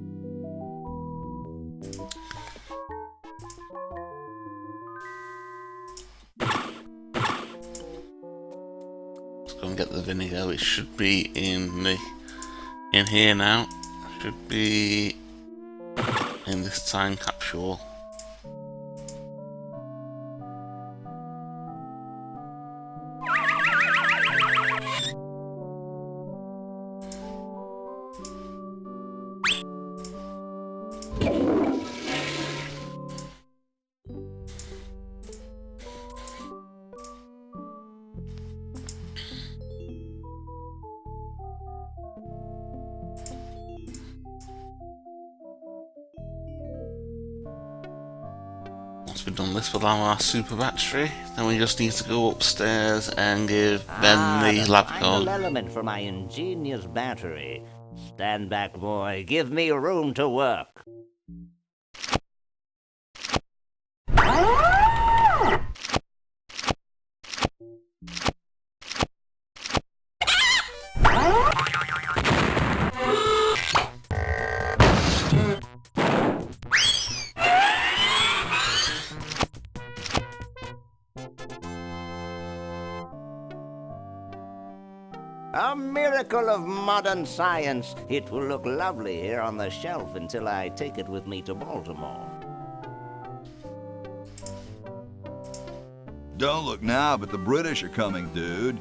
Let's go and get the vinegar. It should be in here now. Should be in this time capsule. Once we've done this with our super battery, then we just need to go upstairs and give Ben the lab Final coat. element for my ingenious battery. Stand back, boy. Give me room to work. A miracle of modern science. It will look lovely here on the shelf until I take it with me to Baltimore. Don't look now, but the British are coming, dude.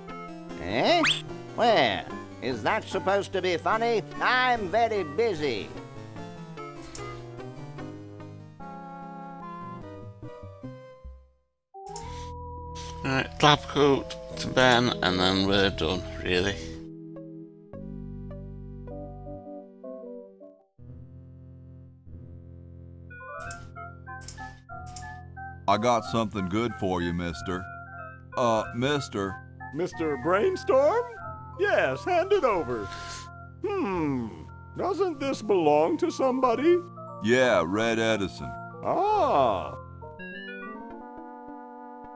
Eh? Where? Is that supposed to be funny? I'm very busy. Alright, lab coat to Ben, and then we're done, really. I got something good for you, mister. Mister. Mr. Brainstorm? Yes, hand it over. Doesn't this belong to somebody? Yeah, Red Edison. Ah.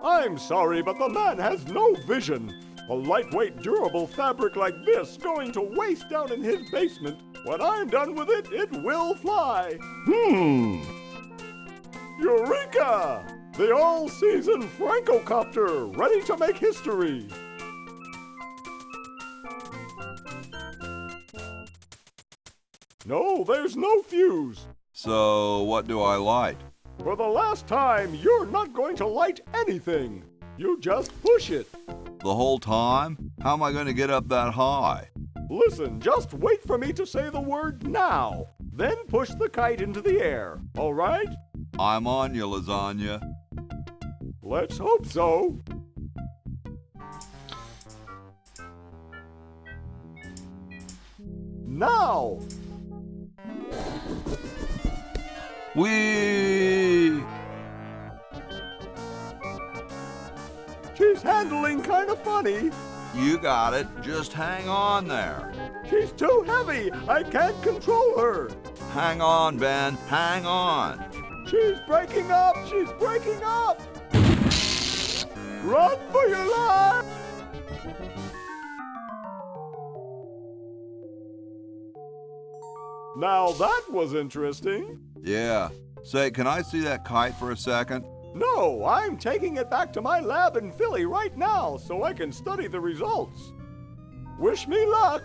I'm sorry, but the man has no vision. A lightweight, durable fabric like this going to waste down in his basement. When I'm done with it, it will fly. Eureka! The all-season Francocopter, ready to make history. No, there's no fuse. So, what do I light? For the last time, you're not going to light anything. You just push it. The whole time? How am I going to get up that high? Listen, just wait for me to say the word now. Then push the kite into the air, all right? I'm on you, lasagna. Let's hope so. Now! Whee! She's handling kind of funny. You got it. Just hang on there. She's too heavy. I can't control her. Hang on, Ben. Hang on. She's breaking up. She's breaking up. Run for your life. Now that was interesting. Yeah. Say, can I see that kite for a second? No, I'm taking it back to my lab in Philly right now so I can study the results. Wish me luck.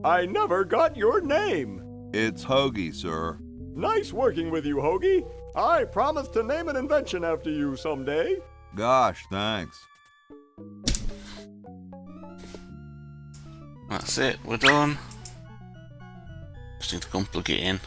I never got your name. It's Hoagie, sir. Nice working with you, Hoagie. I promise to name an invention after you someday. Gosh, thanks. That's it, we're done. Just need to go and plug it in.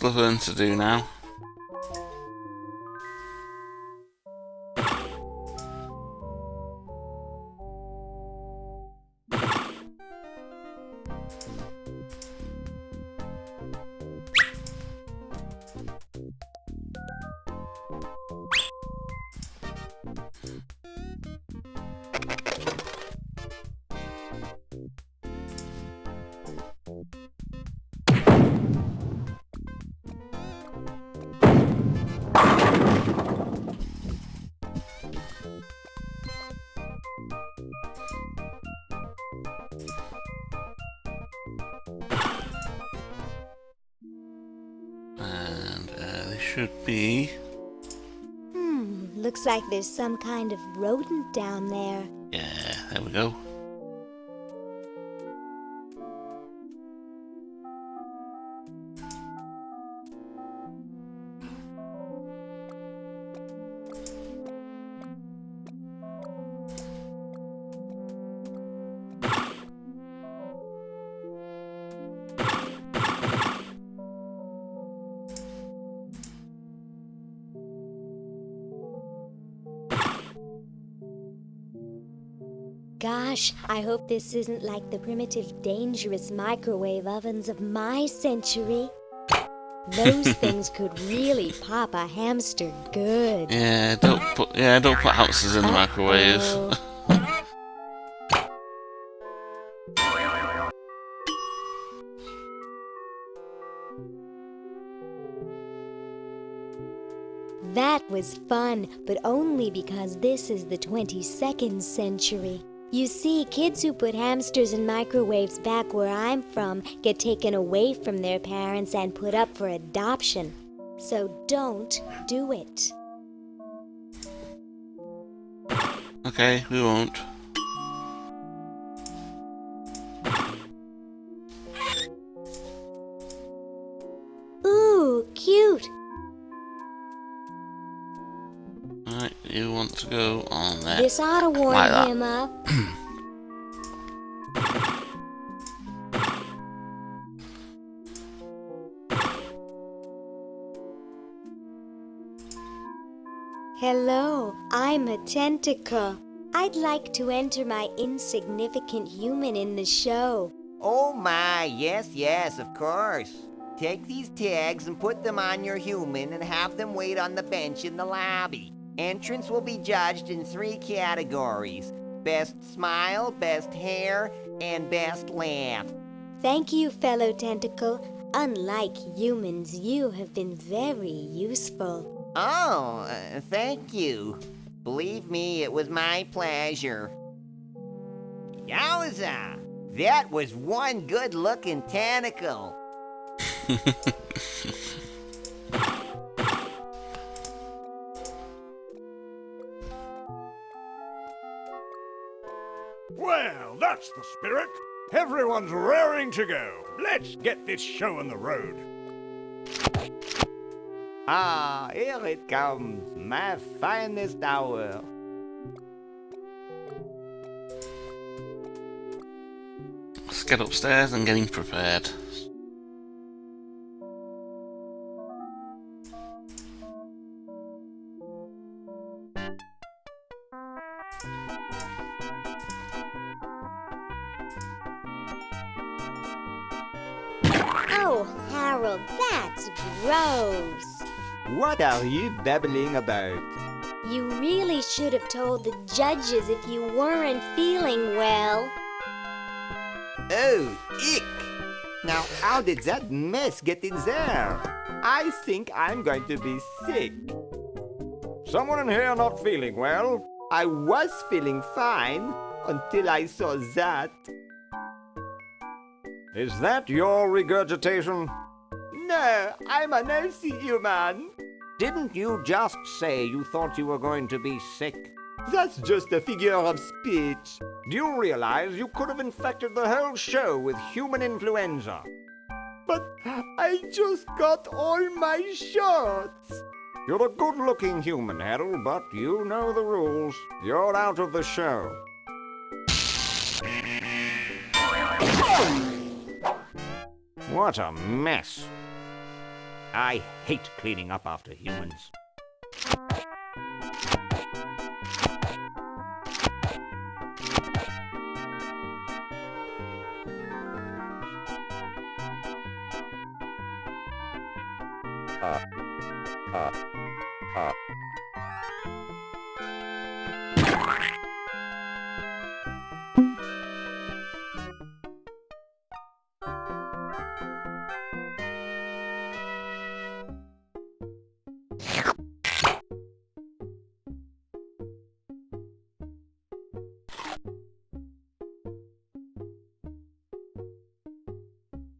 Slytherin to do now. And there should be... Looks like there's some kind of rodent down there. Yeah, there we go. Gosh, I hope this isn't like the primitive, dangerous microwave ovens of my century. Those things could really pop a hamster good. Yeah, don't put hamsters in the microwave. That was fun, but only because this is the 22nd century. You see, kids who put hamsters in microwaves back where I'm from get taken away from their parents and put up for adoption. So don't do it. Okay, we won't. Ooh, cute. Alright, you want to go on there. This ought to warm like that. him up. Hello, I'm a tentacle. I'd like to enter my insignificant human in the show. Oh my, yes, of course. Take these tags and put them on your human and have them wait on the bench in the lobby. Entrance will be judged in 3 categories: best smile, best hair, and best laugh. Thank you, fellow tentacle. Unlike humans, you have been very useful. Oh, thank you. Believe me, it was my pleasure. Yowza! That was one good-looking tentacle. Well, that's the spirit. Everyone's raring to go. Let's get this show on the road. Ah, here it comes, my finest hour. Let's get upstairs and getting prepared. Oh, Harold, that's gross. What are you babbling about? You really should have told the judges if you weren't feeling well. Oh, ick! Now, how did that mess get in there? I think I'm going to be sick. Someone in here not feeling well? I was feeling fine until I saw that. Is that your regurgitation? No, I'm an healthy human. Didn't you just say you thought you were going to be sick? That's just a figure of speech. Do you realize you could have infected the whole show with human influenza? But I just got all my shots. You're a good-looking human, Harold, but you know the rules. You're out of the show. What a mess. I hate cleaning up after humans.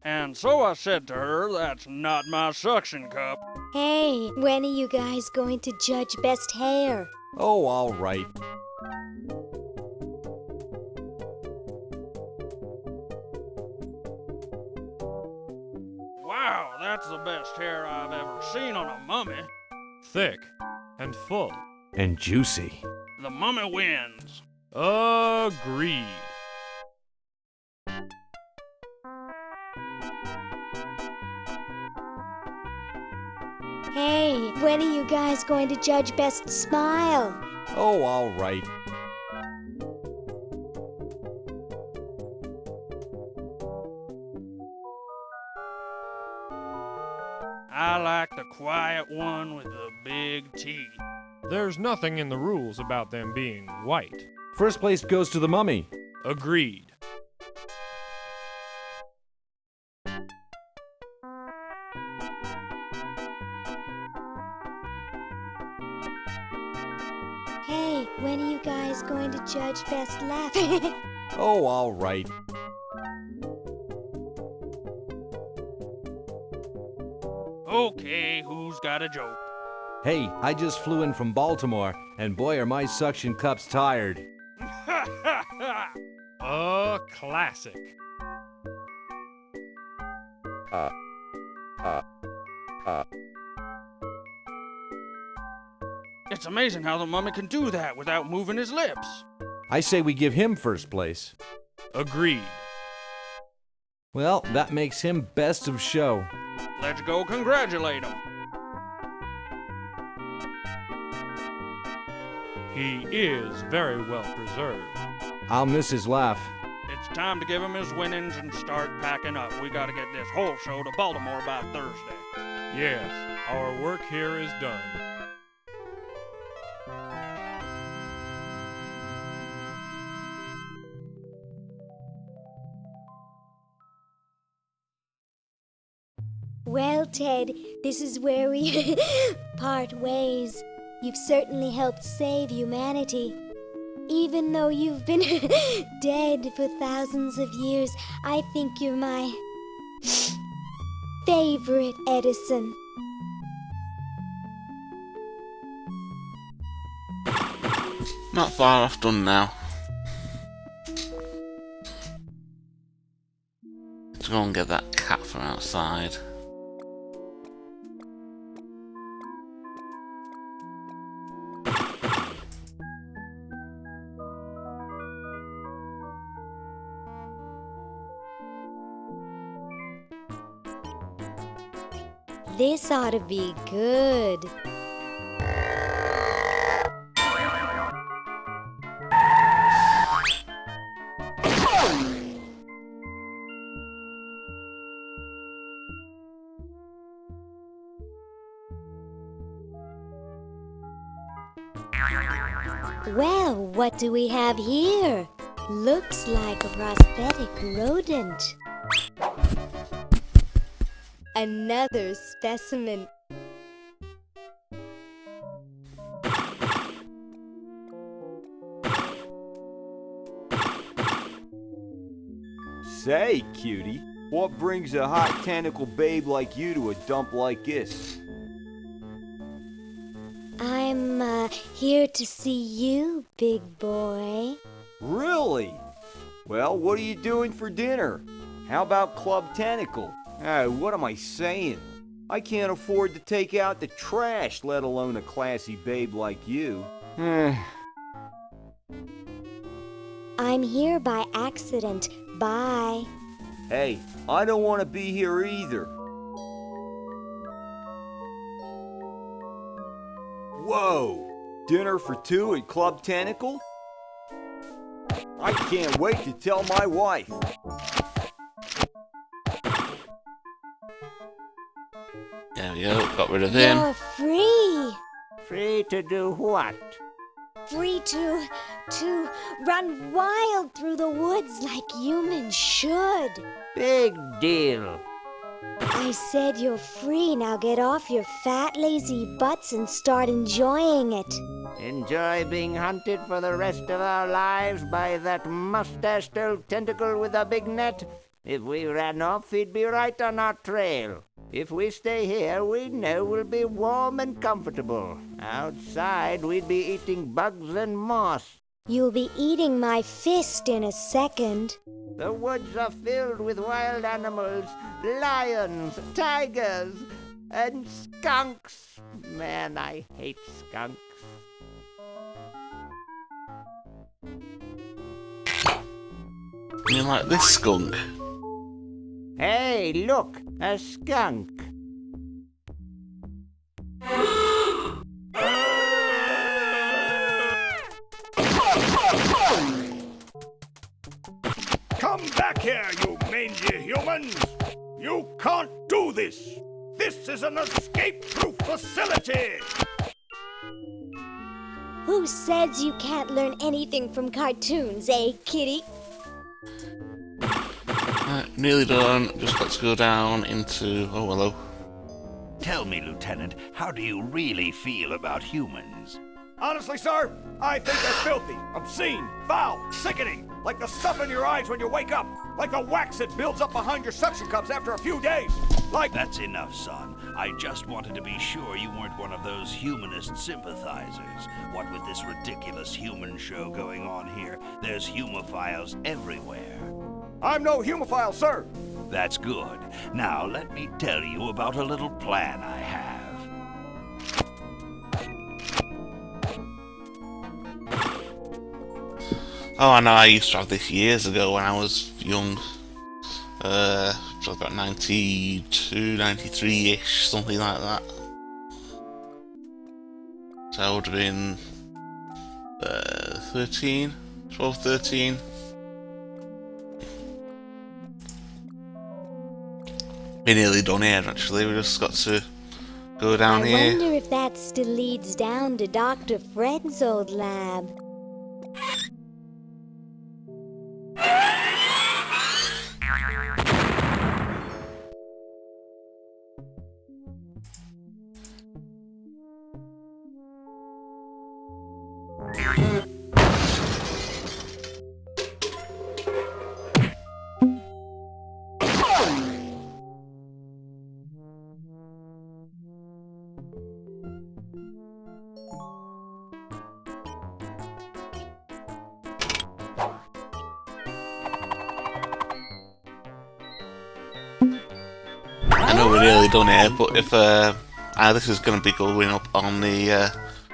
And so I said to her, that's not my suction cup. Hey, when are you guys going to judge best hair? Oh, all right. Wow, that's the best hair I've ever seen on a mummy. Thick and full. And juicy. The mummy wins. Agreed. Hey, when are you guys going to judge best smile? Oh, all right. I like the quiet one with the big teeth. There's nothing in the rules about them being white. First place goes to the mummy. Agreed. Hey, when are you guys going to judge best laugh? Oh, all right. Okay, who's got a joke? Hey, I just flew in from Baltimore, and boy are my suction cups tired. A classic. It's amazing how the mummy can do that without moving his lips. I say we give him first place. Agreed. Well, that makes him best of show. Let's go congratulate him. He is very well preserved. I'll miss his laugh. It's time to give him his winnings and start packing up. We gotta get this whole show to Baltimore by Thursday. Yes, our work here is done. Well, Ted, this is where we part ways. You've certainly helped save humanity. Even though you've been dead for thousands of years, I think you're my favorite Edison. Not far off done now. Let's go and get that cat from outside. This ought to be good. Well, what do we have here? Looks like a prosthetic rodent. Another specimen. Say, cutie, what brings a hot tentacle babe like you to a dump like this? I'm here to see you, big boy. Really? Well, what are you doing for dinner? How about Club Tentacle? What am I saying? I can't afford to take out the trash, let alone a classy babe like you. I'm here by accident. Bye. Hey, I don't want to be here either. Whoa! Dinner for two at Club Tentacle? I can't wait to tell my wife. There we go, got rid of him. You're free. Free to do what? Free to run wild through the woods like humans should. Big deal. I said you're free. Now get off your fat, lazy butts and start enjoying it. Enjoy being hunted for the rest of our lives by that mustached old tentacle with a big net? If we ran off, he'd be right on our trail. If we stay here, we know we'll be warm and comfortable. Outside, we'd be eating bugs and moss. You'll be eating my fist in a second. The woods are filled with wild animals, lions, tigers, and skunks. Man, I hate skunks. You mean like this skunk? Hey, look, a skunk. Come back here, you mangy humans! You can't do this! This is an escape-proof facility! Who says you can't learn anything from cartoons, eh, kitty? Nearly done, just got to go down into... oh, hello. Tell me, Lieutenant, how do you really feel about humans? Honestly, sir, I think they're filthy, obscene, foul, sickening. Like the stuff in your eyes when you wake up. Like the wax that builds up behind your suction cups after a few days. Like... That's enough, son. I just wanted to be sure you weren't one of those humanist sympathizers. What with this ridiculous human show going on here, there's humophiles everywhere. I'm no humophile, sir. That's good. Now let me tell you about a little plan I have. Oh, I know, I used to have this years ago when I was young. So about 92, 93-ish, something like that. So I would have been 13, 12, 13. We're nearly done here, actually. We just got to go down here. I wonder if that still leads down to Dr. Fred's old lab. I know we're nearly done here, but if this is going to be going up on the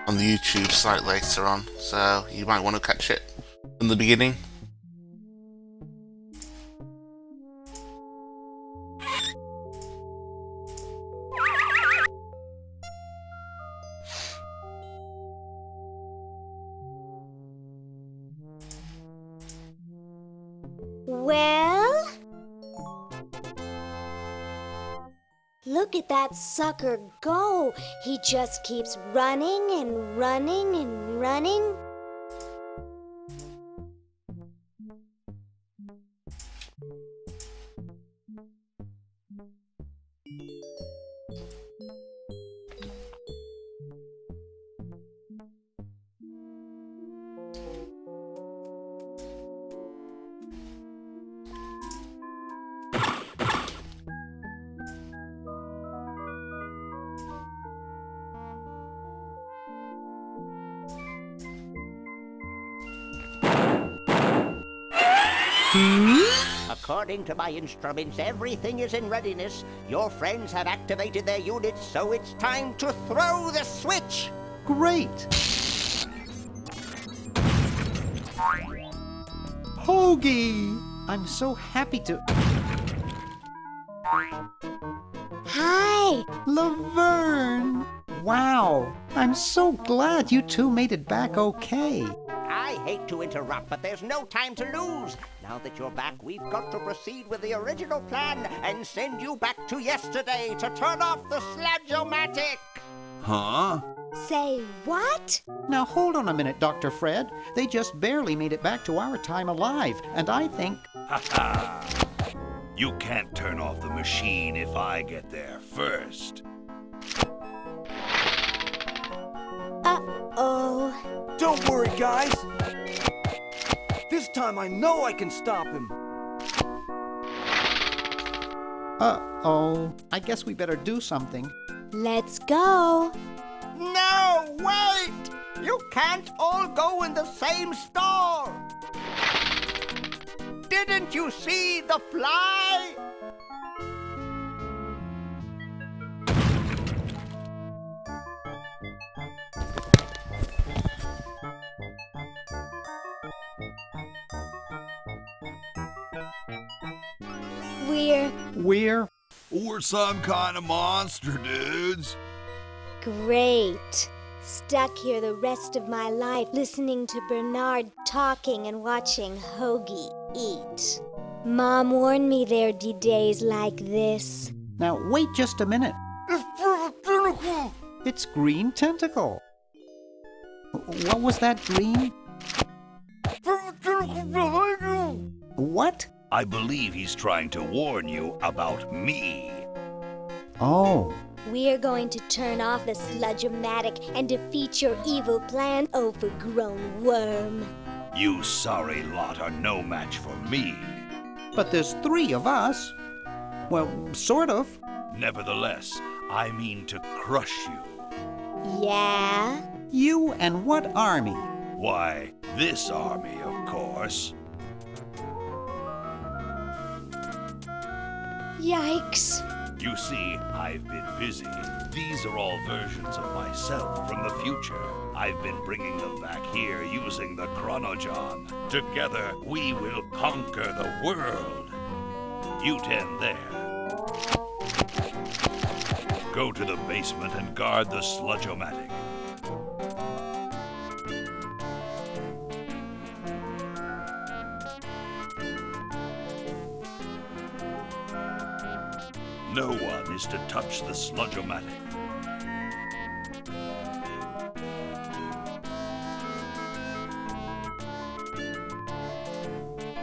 YouTube site later on, so you might want to catch it from the beginning. Well? Look at that sucker go. He just keeps running and running and running. According to my instruments, everything is in readiness. Your friends have activated their units, so it's time to throw the switch! Great! Hoagie! I'm so happy to... Hi! Laverne! Wow! I'm so glad you two made it back okay. I hate to interrupt, but there's no time to lose. Now that you're back, we've got to proceed with the original plan and send you back to yesterday to turn off the Sludge-O-Matic. Huh? Say what? Now hold on a minute, Dr. Fred. They just barely made it back to our time alive, and I think... Ha ha! You can't turn off the machine if I get there first. Uh-oh. Don't worry, guys. This time I know I can stop him. Uh-oh. I guess we better do something. Let's go. No, wait! You can't all go in the same stall. Didn't you see the fly? We're some kind of monster, dudes. Great. Stuck here the rest of my life listening to Bernard talking and watching Hoagie eat. Mom warned me there'd be days like this. Now, wait just a minute. It's Perfect Tentacle! It's Green Tentacle. What was that, Green? Perfect Tentacle behind you! What? I believe he's trying to warn you about me. Oh. We're going to turn off the Sludge-O-Matic and defeat your evil plan, overgrown worm. You sorry lot are no match for me. But there's 3 of us. Well, sort of. Nevertheless, I mean to crush you. Yeah? You and what army? Why, this army, of course. Yikes. You see, I've been busy. These are all versions of myself from the future. I've been bringing them back here using the Chronojon. Together, we will conquer the world. You 10 there. Go to the basement and guard the Sludge-O-Matic. No one is to touch the Sludge-O-Matic.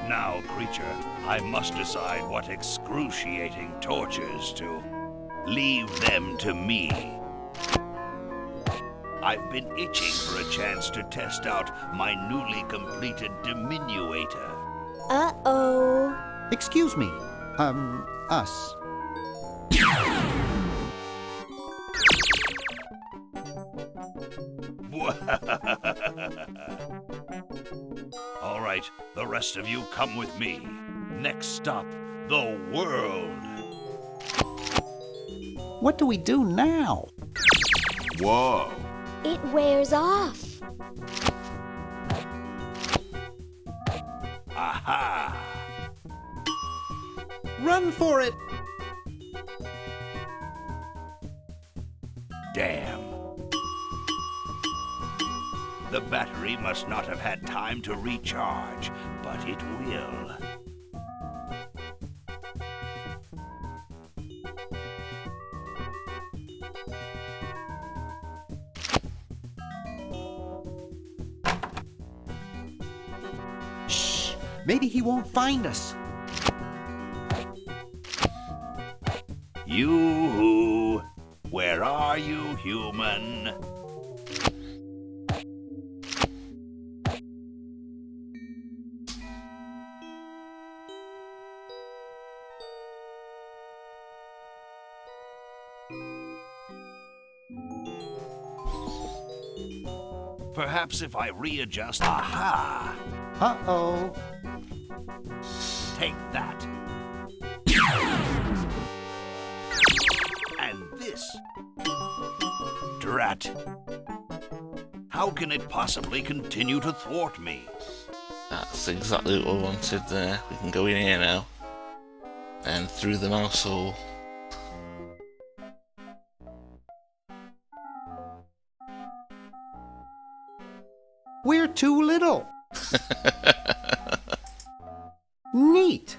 Now, creature, I must decide what excruciating tortures to leave them to me. I've been itching for a chance to test out my newly completed diminuator. Uh-oh. Excuse me. Us. All right, the rest of you come with me. Next stop, the world. What do we do now? Whoa. It wears off. Aha! Run for it! Damn. The battery must not have had time to recharge, but it will. Shh! Maybe he won't find us. You, where are you, human? Perhaps if I readjust... Aha! Uh-oh. Take that. And this. Drat. How can it possibly continue to thwart me? That's exactly what I wanted there. We can go in here now. And through the mouse hole. We're too little. Neat.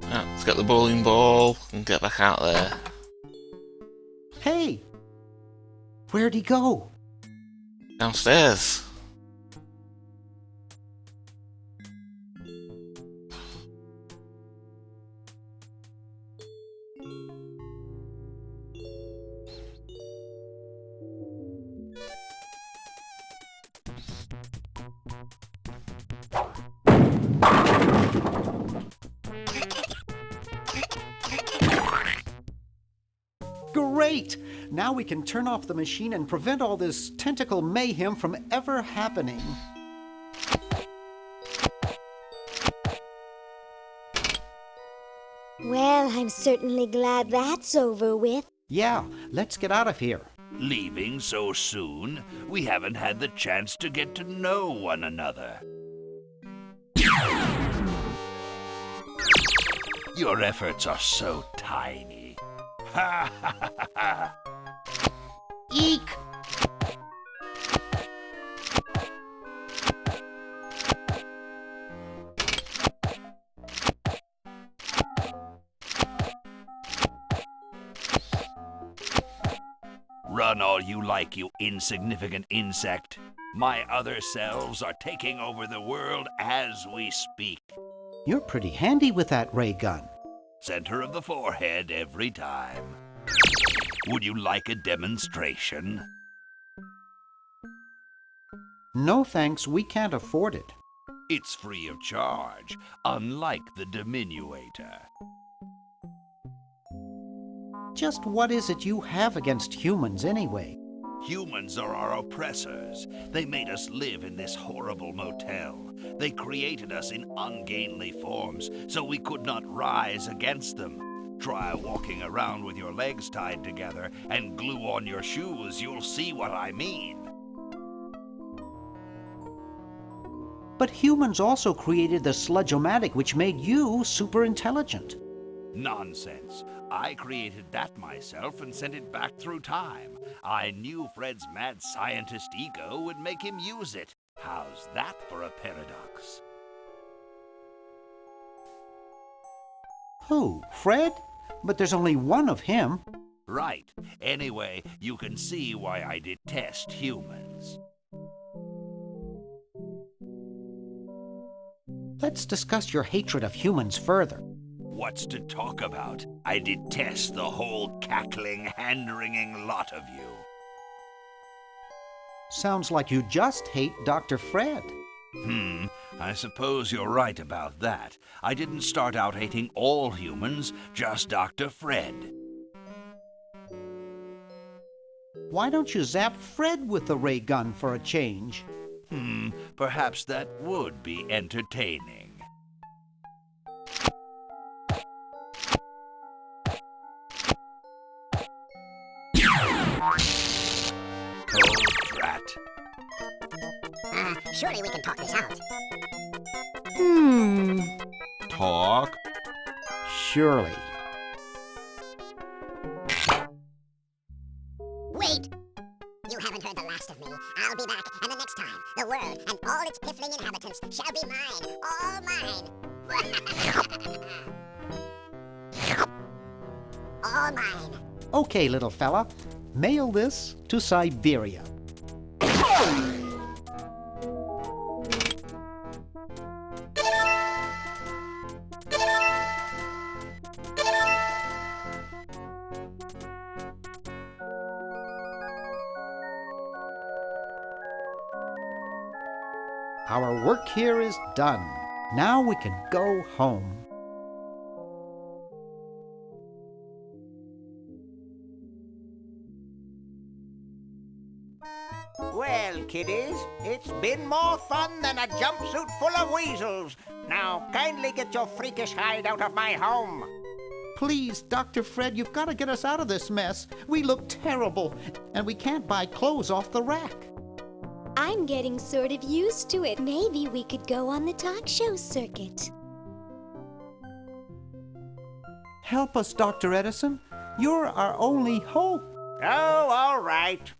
Right, let's get the bowling ball and get back out there. Hey, where'd he go? Downstairs. Great! Now we can turn off the machine and prevent all this tentacle mayhem from ever happening. Well, I'm certainly glad that's over with. Yeah, let's get out of here. Leaving so soon? We haven't had the chance to get to know one another. Your efforts are so tiny. Ha ha ha ha! Eek! Run all you like, you insignificant insect. My other selves are taking over the world as we speak. You're pretty handy with that ray gun. Center of the forehead every time. Would you like a demonstration? No thanks, we can't afford it. It's free of charge, unlike the diminuator. Just what is it you have against humans anyway? Humans are our oppressors. They made us live in this horrible motel. They created us in ungainly forms, so we could not rise against them. Try walking around with your legs tied together and glue on your shoes. You'll see what I mean. But humans also created the sludge-o-matic, which made you super intelligent. Nonsense. I created that myself and sent it back through time. I knew Fred's mad scientist ego would make him use it. How's that for a paradox? Who, Fred? But there's only one of him. Right. Anyway, you can see why I detest humans. Let's discuss your hatred of humans further. What's to talk about? I detest the whole cackling, hand-wringing lot of you. Sounds like you just hate Dr. Fred. I suppose you're right about that. I didn't start out hating all humans, just Dr. Fred. Why don't you zap Fred with the ray gun for a change? Perhaps that would be entertaining. Oh, drat. Surely we can talk this out. Talk? Surely. Wait! You haven't heard the last of me. I'll be back, and the next time, the world and all its piffling inhabitants shall be mine. All mine. All mine. Okay, little fella. Mail this to Siberia. Our work here is done. Now we can go home. Well, kiddies, it's been more fun than a jumpsuit full of weasels. Now, kindly get your freakish hide out of my home. Please, Dr. Fred, you've got to get us out of this mess. We look terrible, and we can't buy clothes off the rack. I'm getting sort of used to it. Maybe we could go on the talk show circuit. Help us, Dr. Edison. You're our only hope. Oh, all right.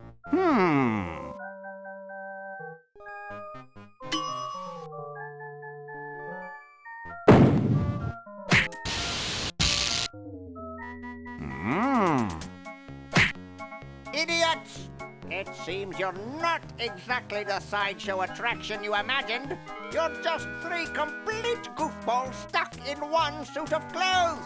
Idiots! It seems you're not exactly the sideshow attraction you imagined. You're just three complete goofballs stuck in one suit of clothes.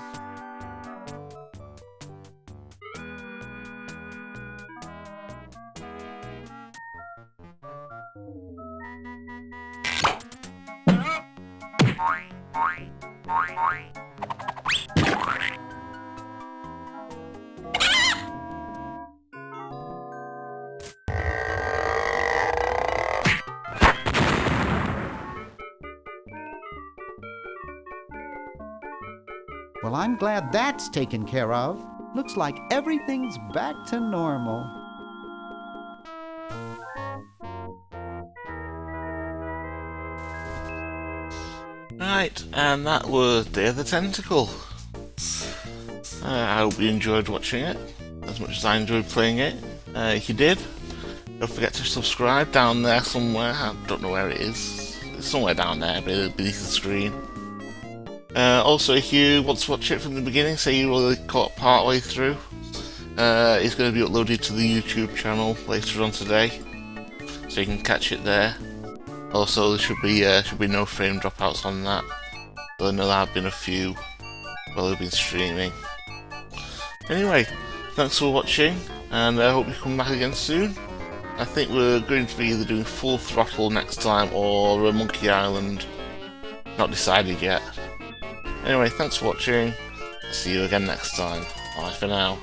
Well, I'm glad that's taken care of. Looks like everything's back to normal. Right, and that was Day of the Tentacle. I hope you enjoyed watching it as much as I enjoyed playing it. If you did, don't forget to subscribe down there somewhere. I don't know where it is. It's somewhere down there beneath the screen. Also, if you want to watch it from the beginning, say you really caught part way through, it's going to be uploaded to the YouTube channel later on today, so you can catch it there. Also, there should be no frame dropouts on that, though I know there have been a few while we've been streaming. Anyway, thanks for watching, and I hope you come back again soon. I think we're going to be either doing Full Throttle next time or Monkey Island. Not decided yet. Anyway, thanks for watching. See you again next time. Bye for now.